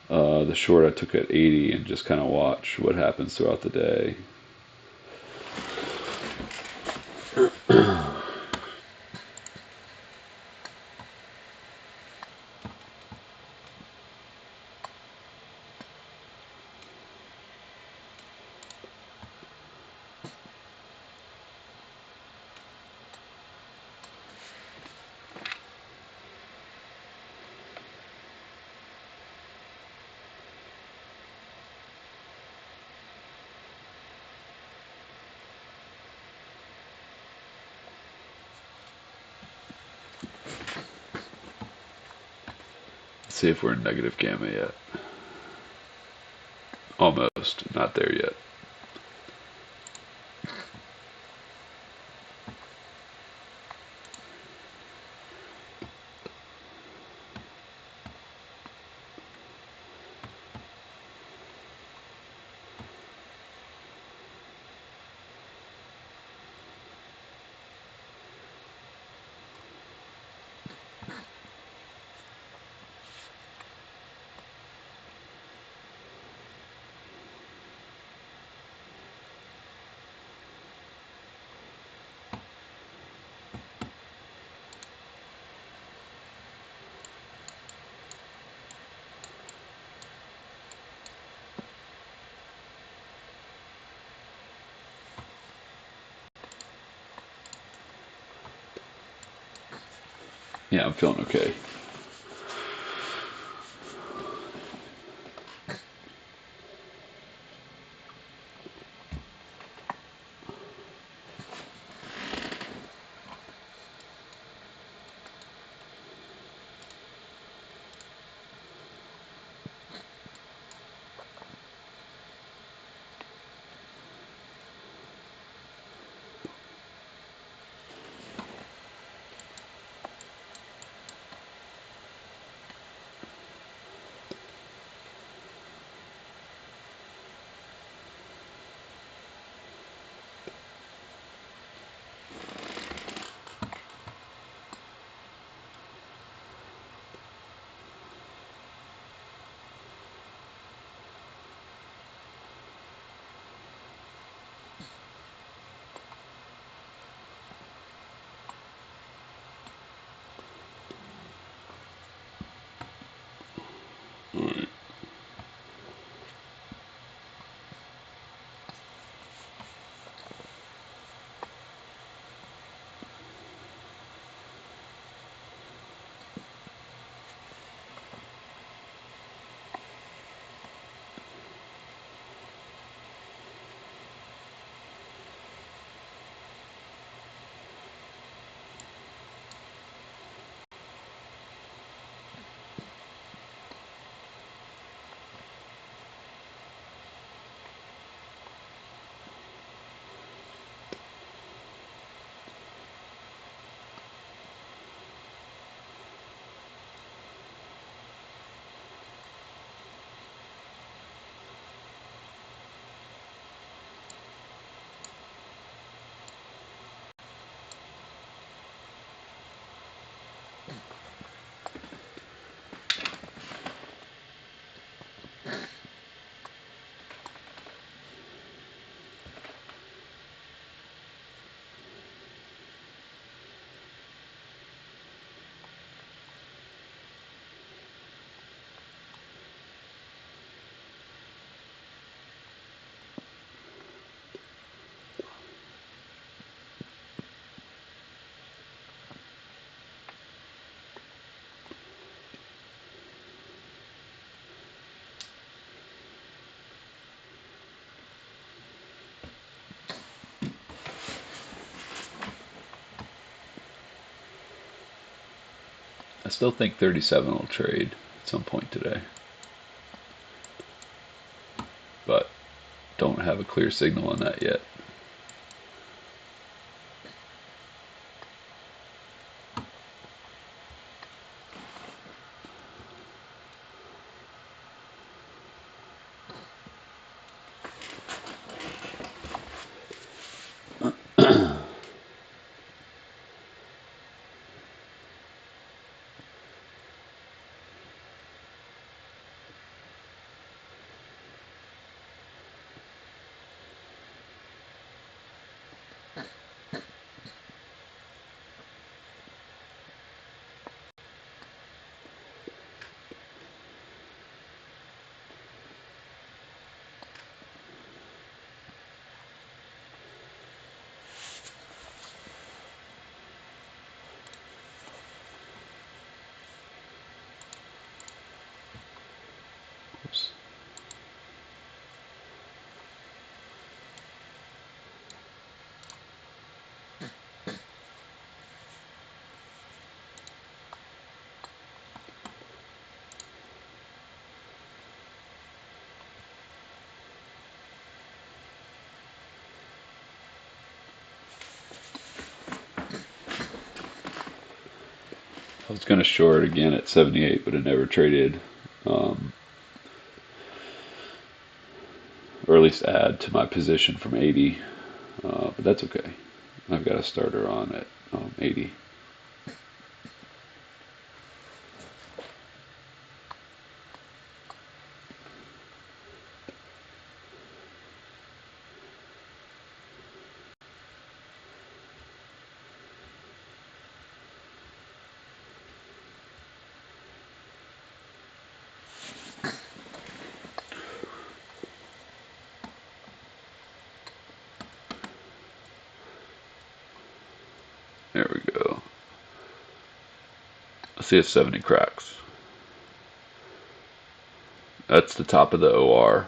the short I took at 80 and just kind of watch what happens throughout the day. See if we're in negative gamma yet. Almost. Not there yet. Yeah, I'm feeling okay. I still think 37 will trade at some point today, but don't have a clear signal on that yet. Oops. I was going to short again at 78, but it never traded. Um, or at least add to my position from 80. But that's okay. I've got a starter on at 80. There we go. I see a 70 cracks. That's the top of the OR.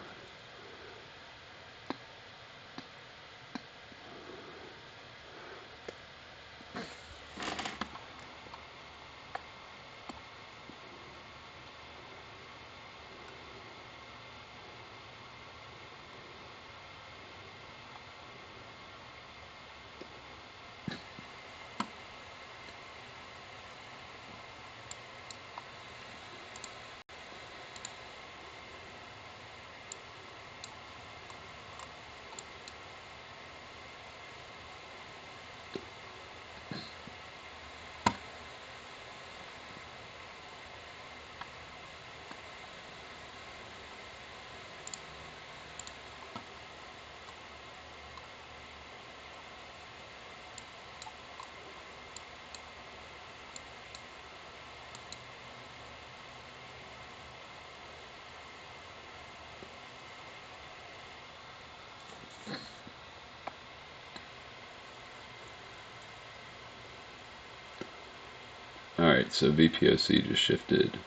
Alright, so VPOC just shifted.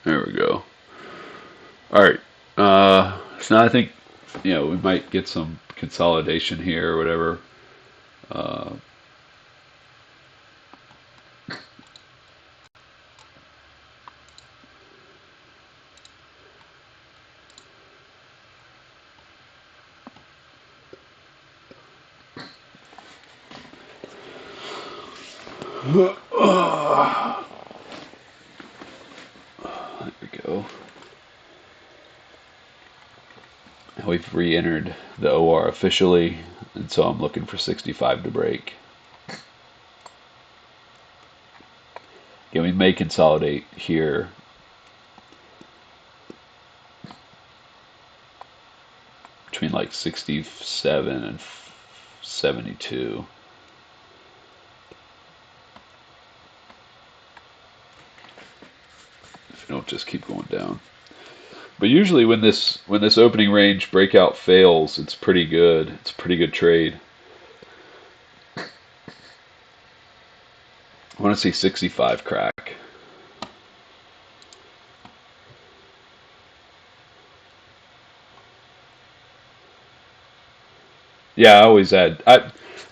There we go. Alright, so now I think, we might get some consolidation here or whatever. There we go. We've re-entered the OR officially, and so I'm looking for 65 to break. Again, we may consolidate here. Between like 67 and 72. If we don't just keep going down. But usually when this opening range breakout fails, it's pretty good. It's a pretty good trade. I want to see 65 crack. Yeah, I always add.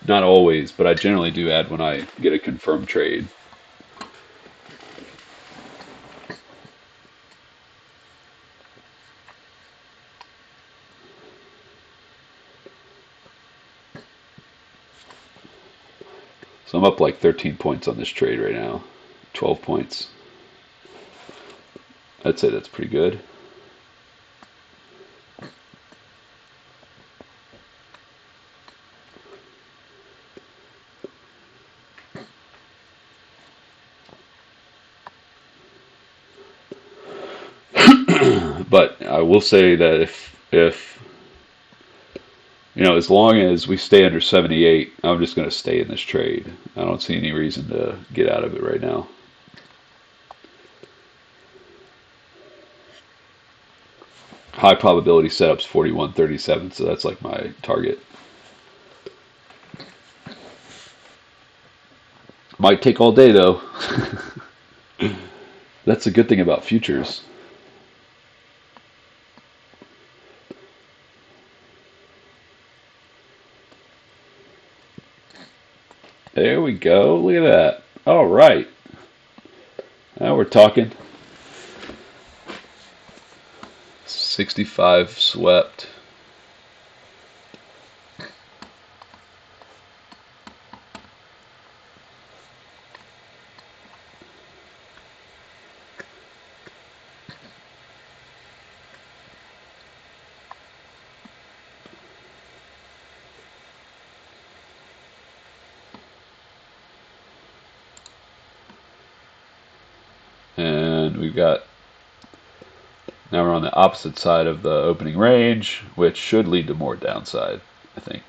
Not always, but I generally do add when I get a confirmed trade. So I'm up like 13 points on this trade right now. 12 points. I'd say that's pretty good. But I will say that if as long as we stay under 78, I'm just going to stay in this trade. I don't see any reason to get out of it right now. High probability setups 41.37, so that's like my target. Might take all day though. That's a good thing about futures. There we go. Look at that. All right. Now we're talking. 65 swept. And we've got, now we're on the opposite side of the opening range, which should lead to more downside, I think.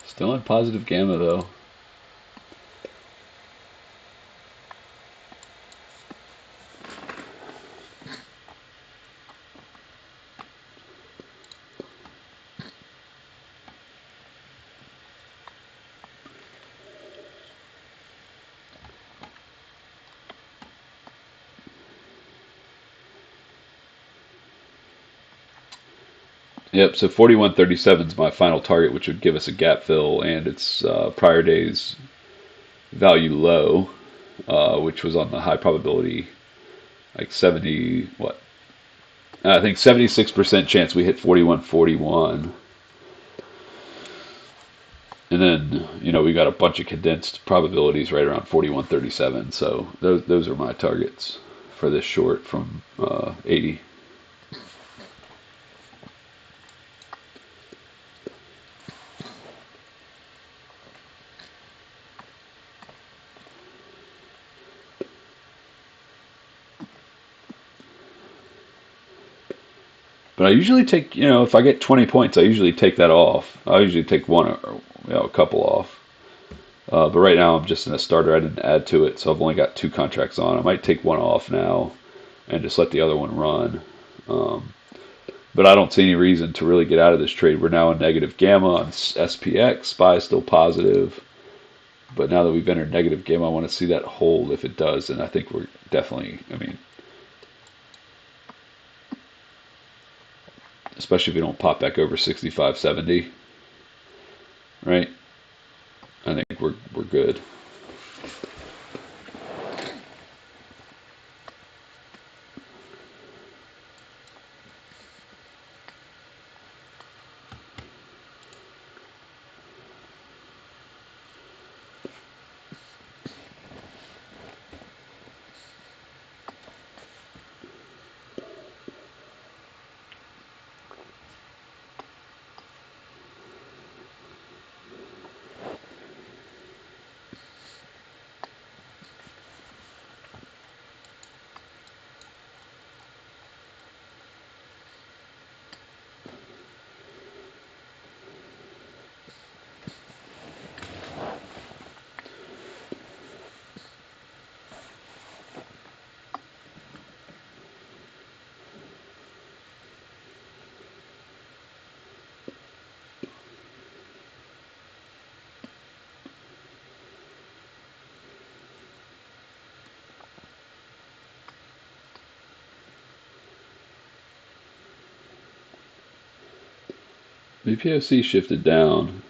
Still in positive gamma though. Yep, so 41.37 is my final target, which would give us a gap fill, and it's prior day's value low, which was on the high probability, like 70, what? I think 76% chance we hit 41.41. And then, we got a bunch of condensed probabilities right around 41.37. So those are my targets for this short from 80. But I usually take, if I get 20 points, I usually take that off. I usually take one or a couple off. But right now I'm just in a starter. I didn't add to it, so I've only got 2 contracts on. I might take one off now and just let the other one run. But I don't see any reason to really get out of this trade. We're now in negative gamma on SPX. SPY is still positive. But now that we've entered negative game, I want to see that hold. If it does, and I think we're definitely, I mean, especially if we don't pop back over 65.70, right? I think we're good. The POC shifted down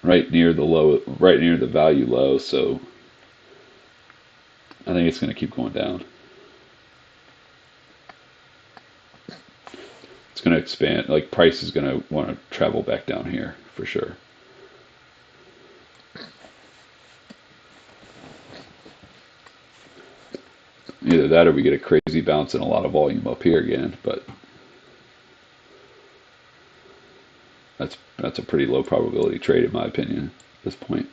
right near the low, right near the value low, so I think it's going to keep going down. It's going to expand. Like price is going to want to travel back down here for sure. Either that or we get a crazy bounce and a lot of volume up here again, but that's a pretty low probability trade in my opinion at this point.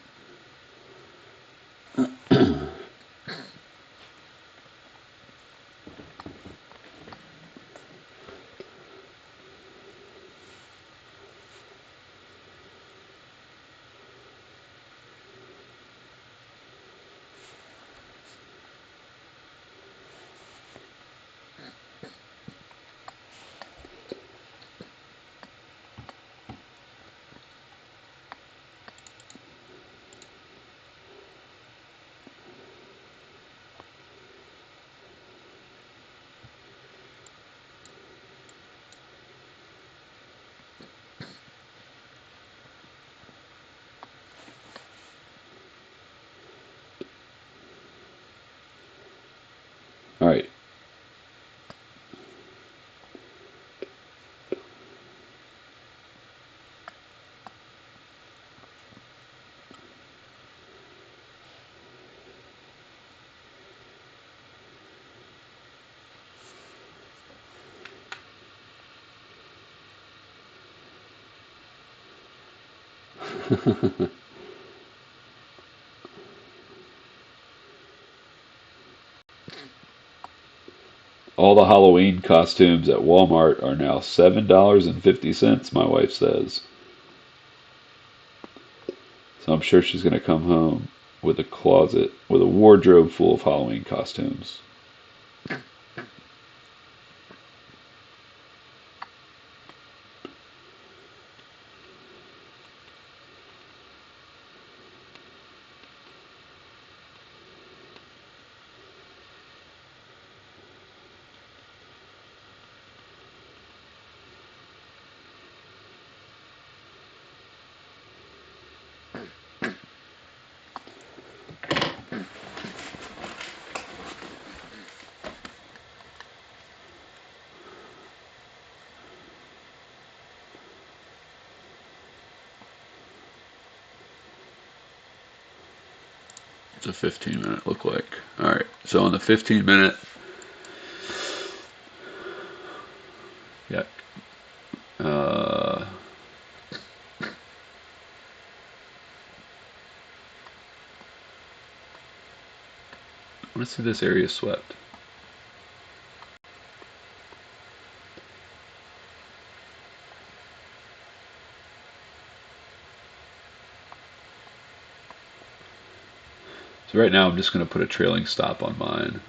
All right. All the Halloween costumes at Walmart are now $7.50, my wife says. So I'm sure she's going to come home with a closet, with a wardrobe full of Halloween costumes. It's a 15-minute look like. All right, so on the 15-minute, yeah, I want to see this area swept. So right now I'm just going to put a trailing stop on mine.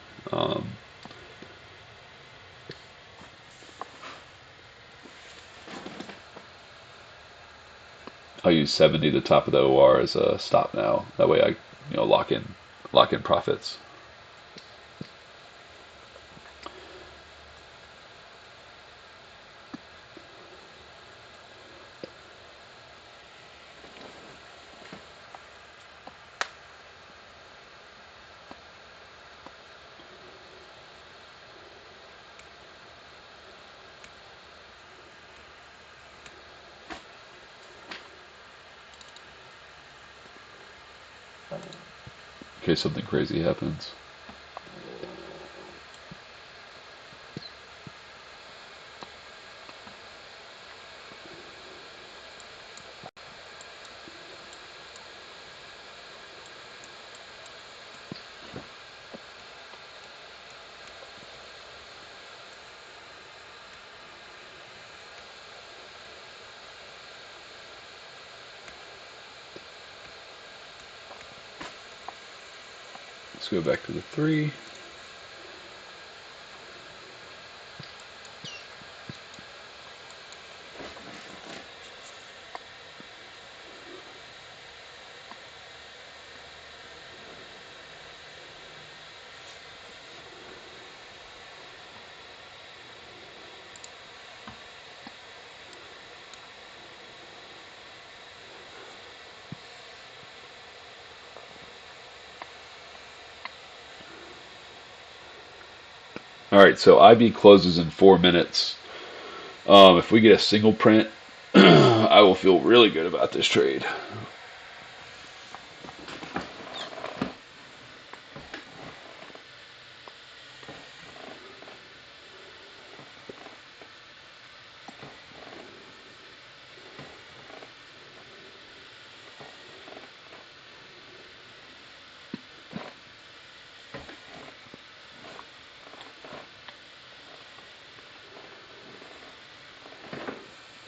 I'll use 70, the top of the OR, as a stop now. That way I, lock in profits. In case something crazy happens. Let's go back to the 3. All right, so IB closes in 4 minutes. If we get a single print, I will feel really good about this trade.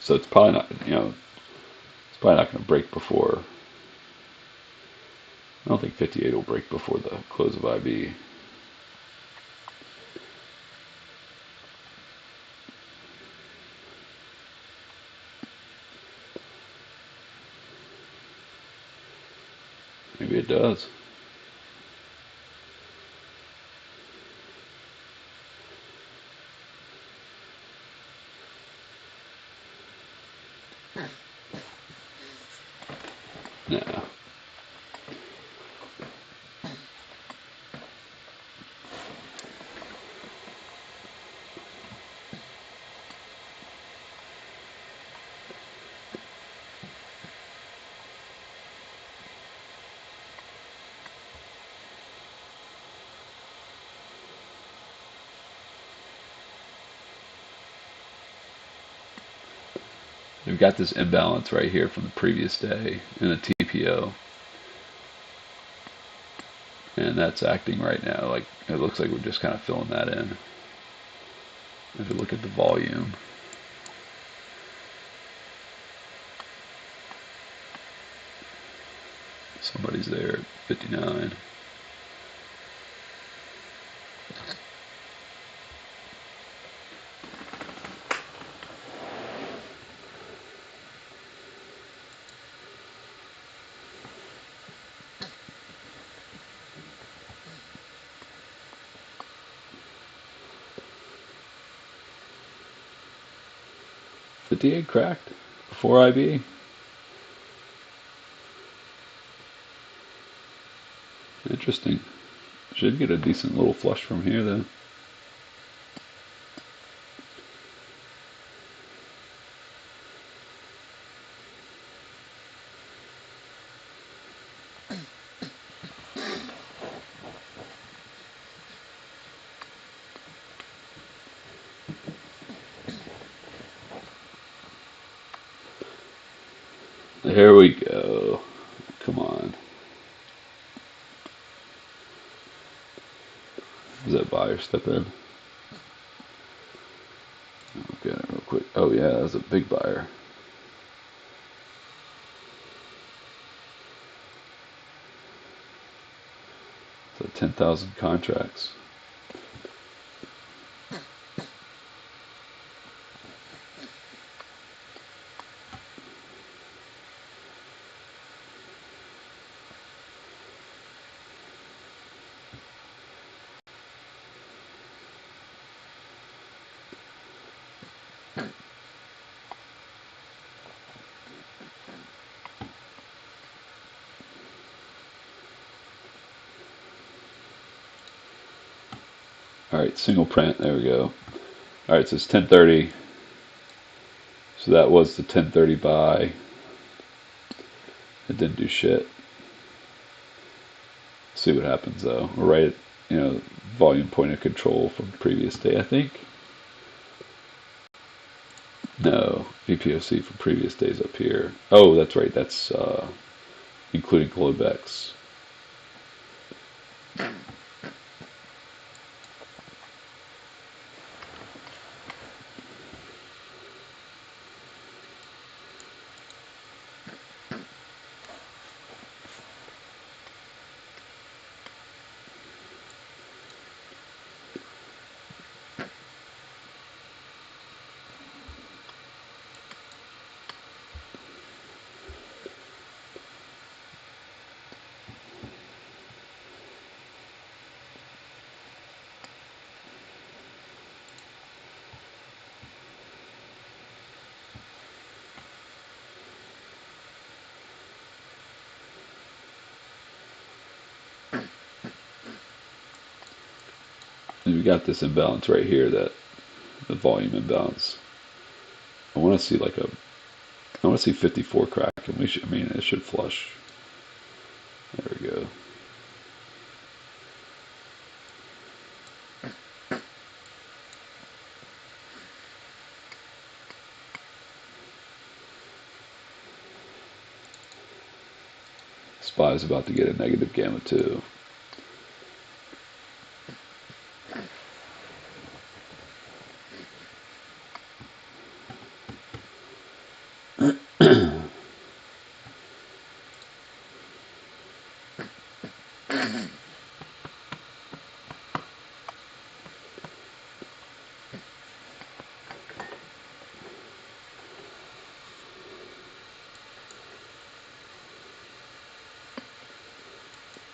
So it's probably not, it's probably not going to break before. I don't think 58 will break before the close of IB. Maybe it does. Nah. 'We've got this imbalance right here from the previous day in the TPO. And that's acting right now. Like, it looks like we're just kind of filling that in. If you look at the volume. Somebody's there at 59. .58 cracked before IB. Interesting. Should get a decent little flush from here though. There we go. Come on. Does that buyer step in? Look at it real quick. Oh yeah, that's a big buyer. So 10,000 contracts. All right, single print. There we go. All right, so it's 10:30. So that was the 10:30 buy. It didn't do shit. See what happens though. We're right at, volume point of control from previous day, I think. No, VPOC from previous days up here. Oh, that's right. That's including Globex. And we got this imbalance right here, that the volume imbalance. I want to see I want to see 54 crack, and it should flush. There we go. SPY is about to get a negative gamma too.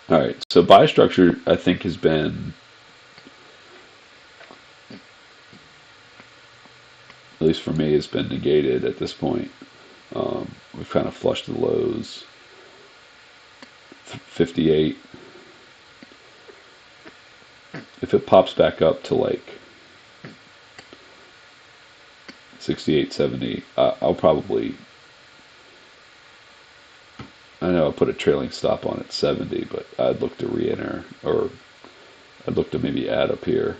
All right, so buy structure I think has been, at least for me, has been negated at this point. We've kind of flushed the lows. 58. If it pops back up to like 68, 70, I'll probably, I know I'll put a trailing stop on at 70, but I'd look to re-enter, or I'd look to maybe add up here.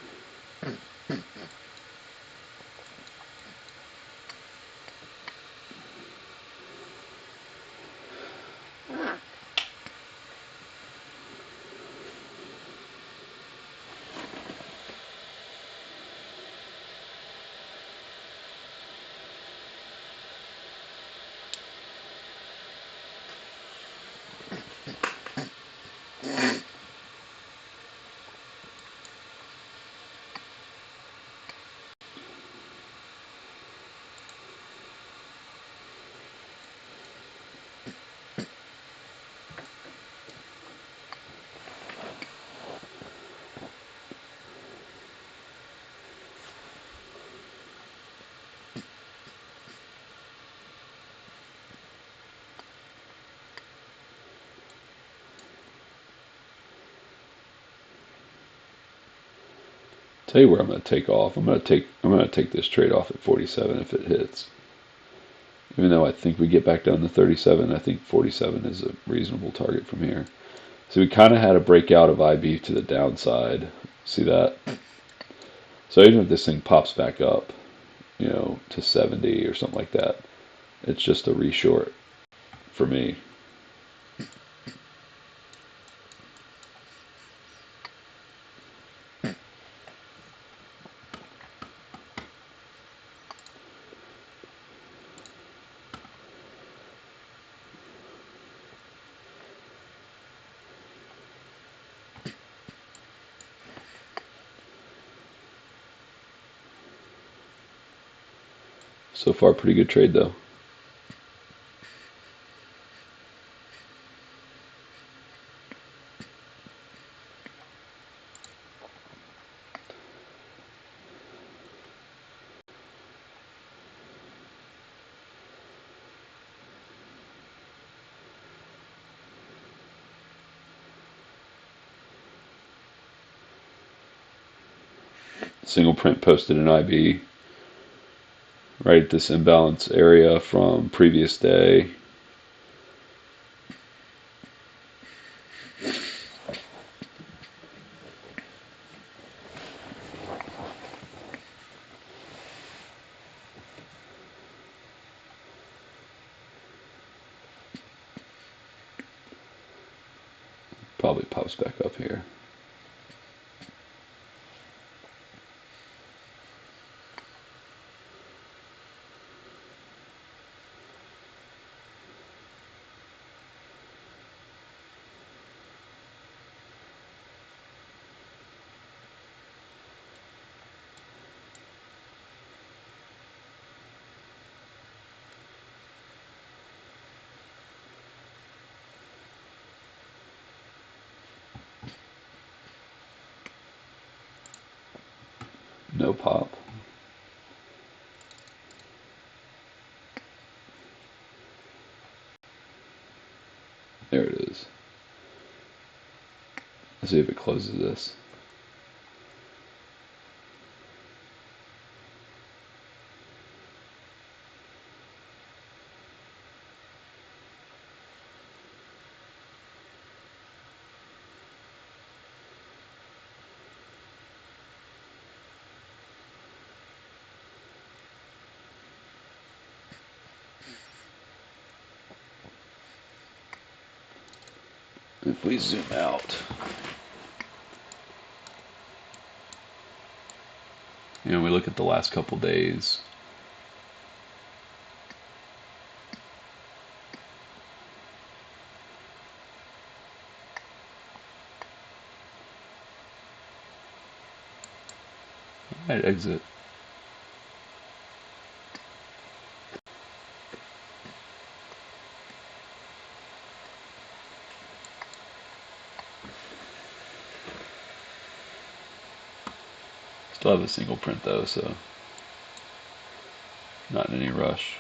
Tell you where I'm going to take off. I'm going to take this trade off at 47 if it hits. Even though I think we get back down to 37, I think 47 is a reasonable target from here. So we kind of had a breakout of IB to the downside. See that? So even if this thing pops back up, to 70 or something like that, it's just a reshort for me. So far, pretty good trade though. Single print posted an IB right at this imbalance area from previous day. Probably pops back up here. No pop. There it is. Let's see if it closes this. If we zoom out, we look at the last couple days. I might exit. Still have a single print though, so not in any rush.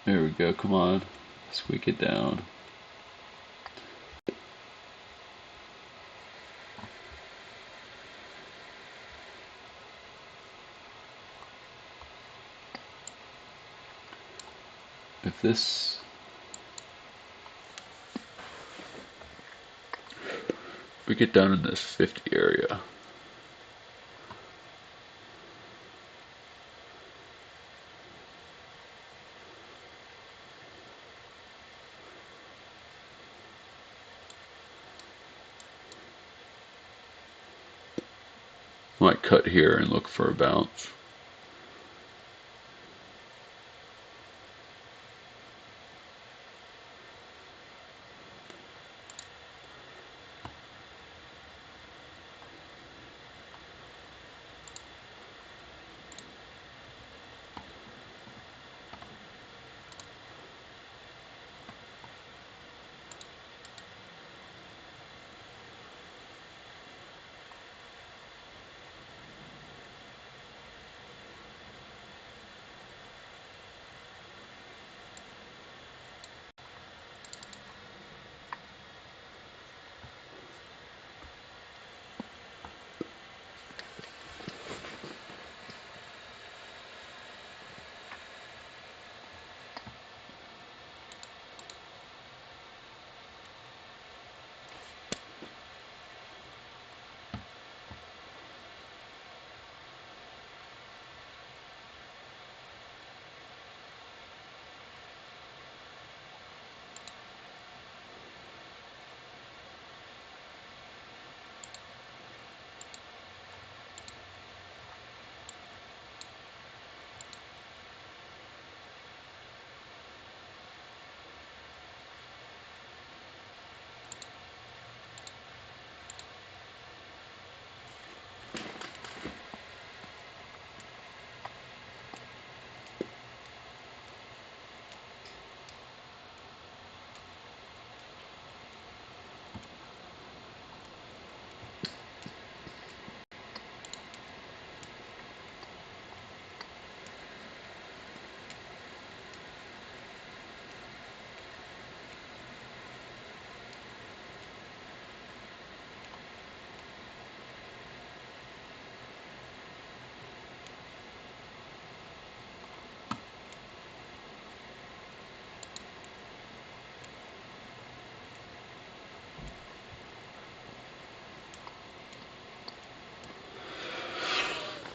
There we go. Come on. Squeak it down. If this... we get down in this 50 area. Might cut here and look for a bounce.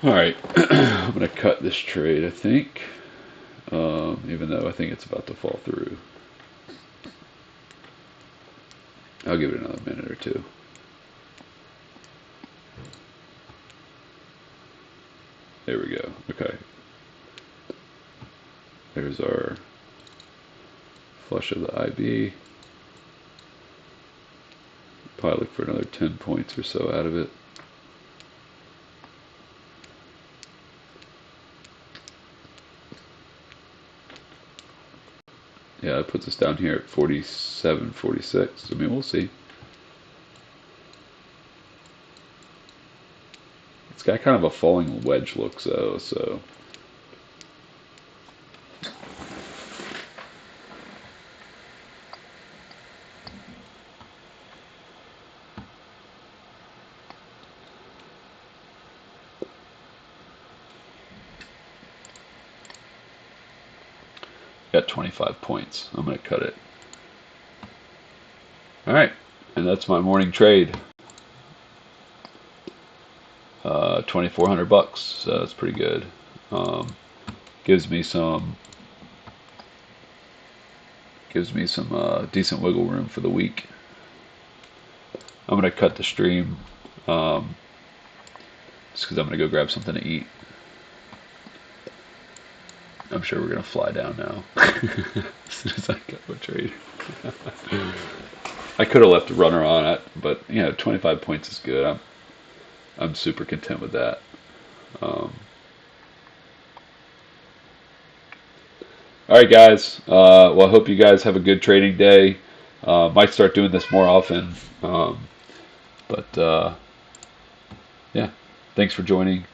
Alright, I'm going to cut this trade, I think, even though I think it's about to fall through. I'll give it another minute or two. There we go. Okay. There's our flush of the IB. Probably look for another 10 points or so out of it. Yeah, that puts us down here at 47, 46. I mean, we'll see. It's got kind of a falling wedge look, though, so. Got 25 points. I'm going to cut it. All right, and that's my morning trade. 2,400 bucks. So that's pretty good. Gives me some decent wiggle room for the week. I'm going to cut the stream just because I'm going to go grab something to eat. I'm sure we're going to fly down now as soon as I cut my trade. I could have left a runner on it, but 25 points is good. I'm super content with that. All right, guys. Well, I hope you guys have a good trading day. Might start doing this more often. But yeah, thanks for joining.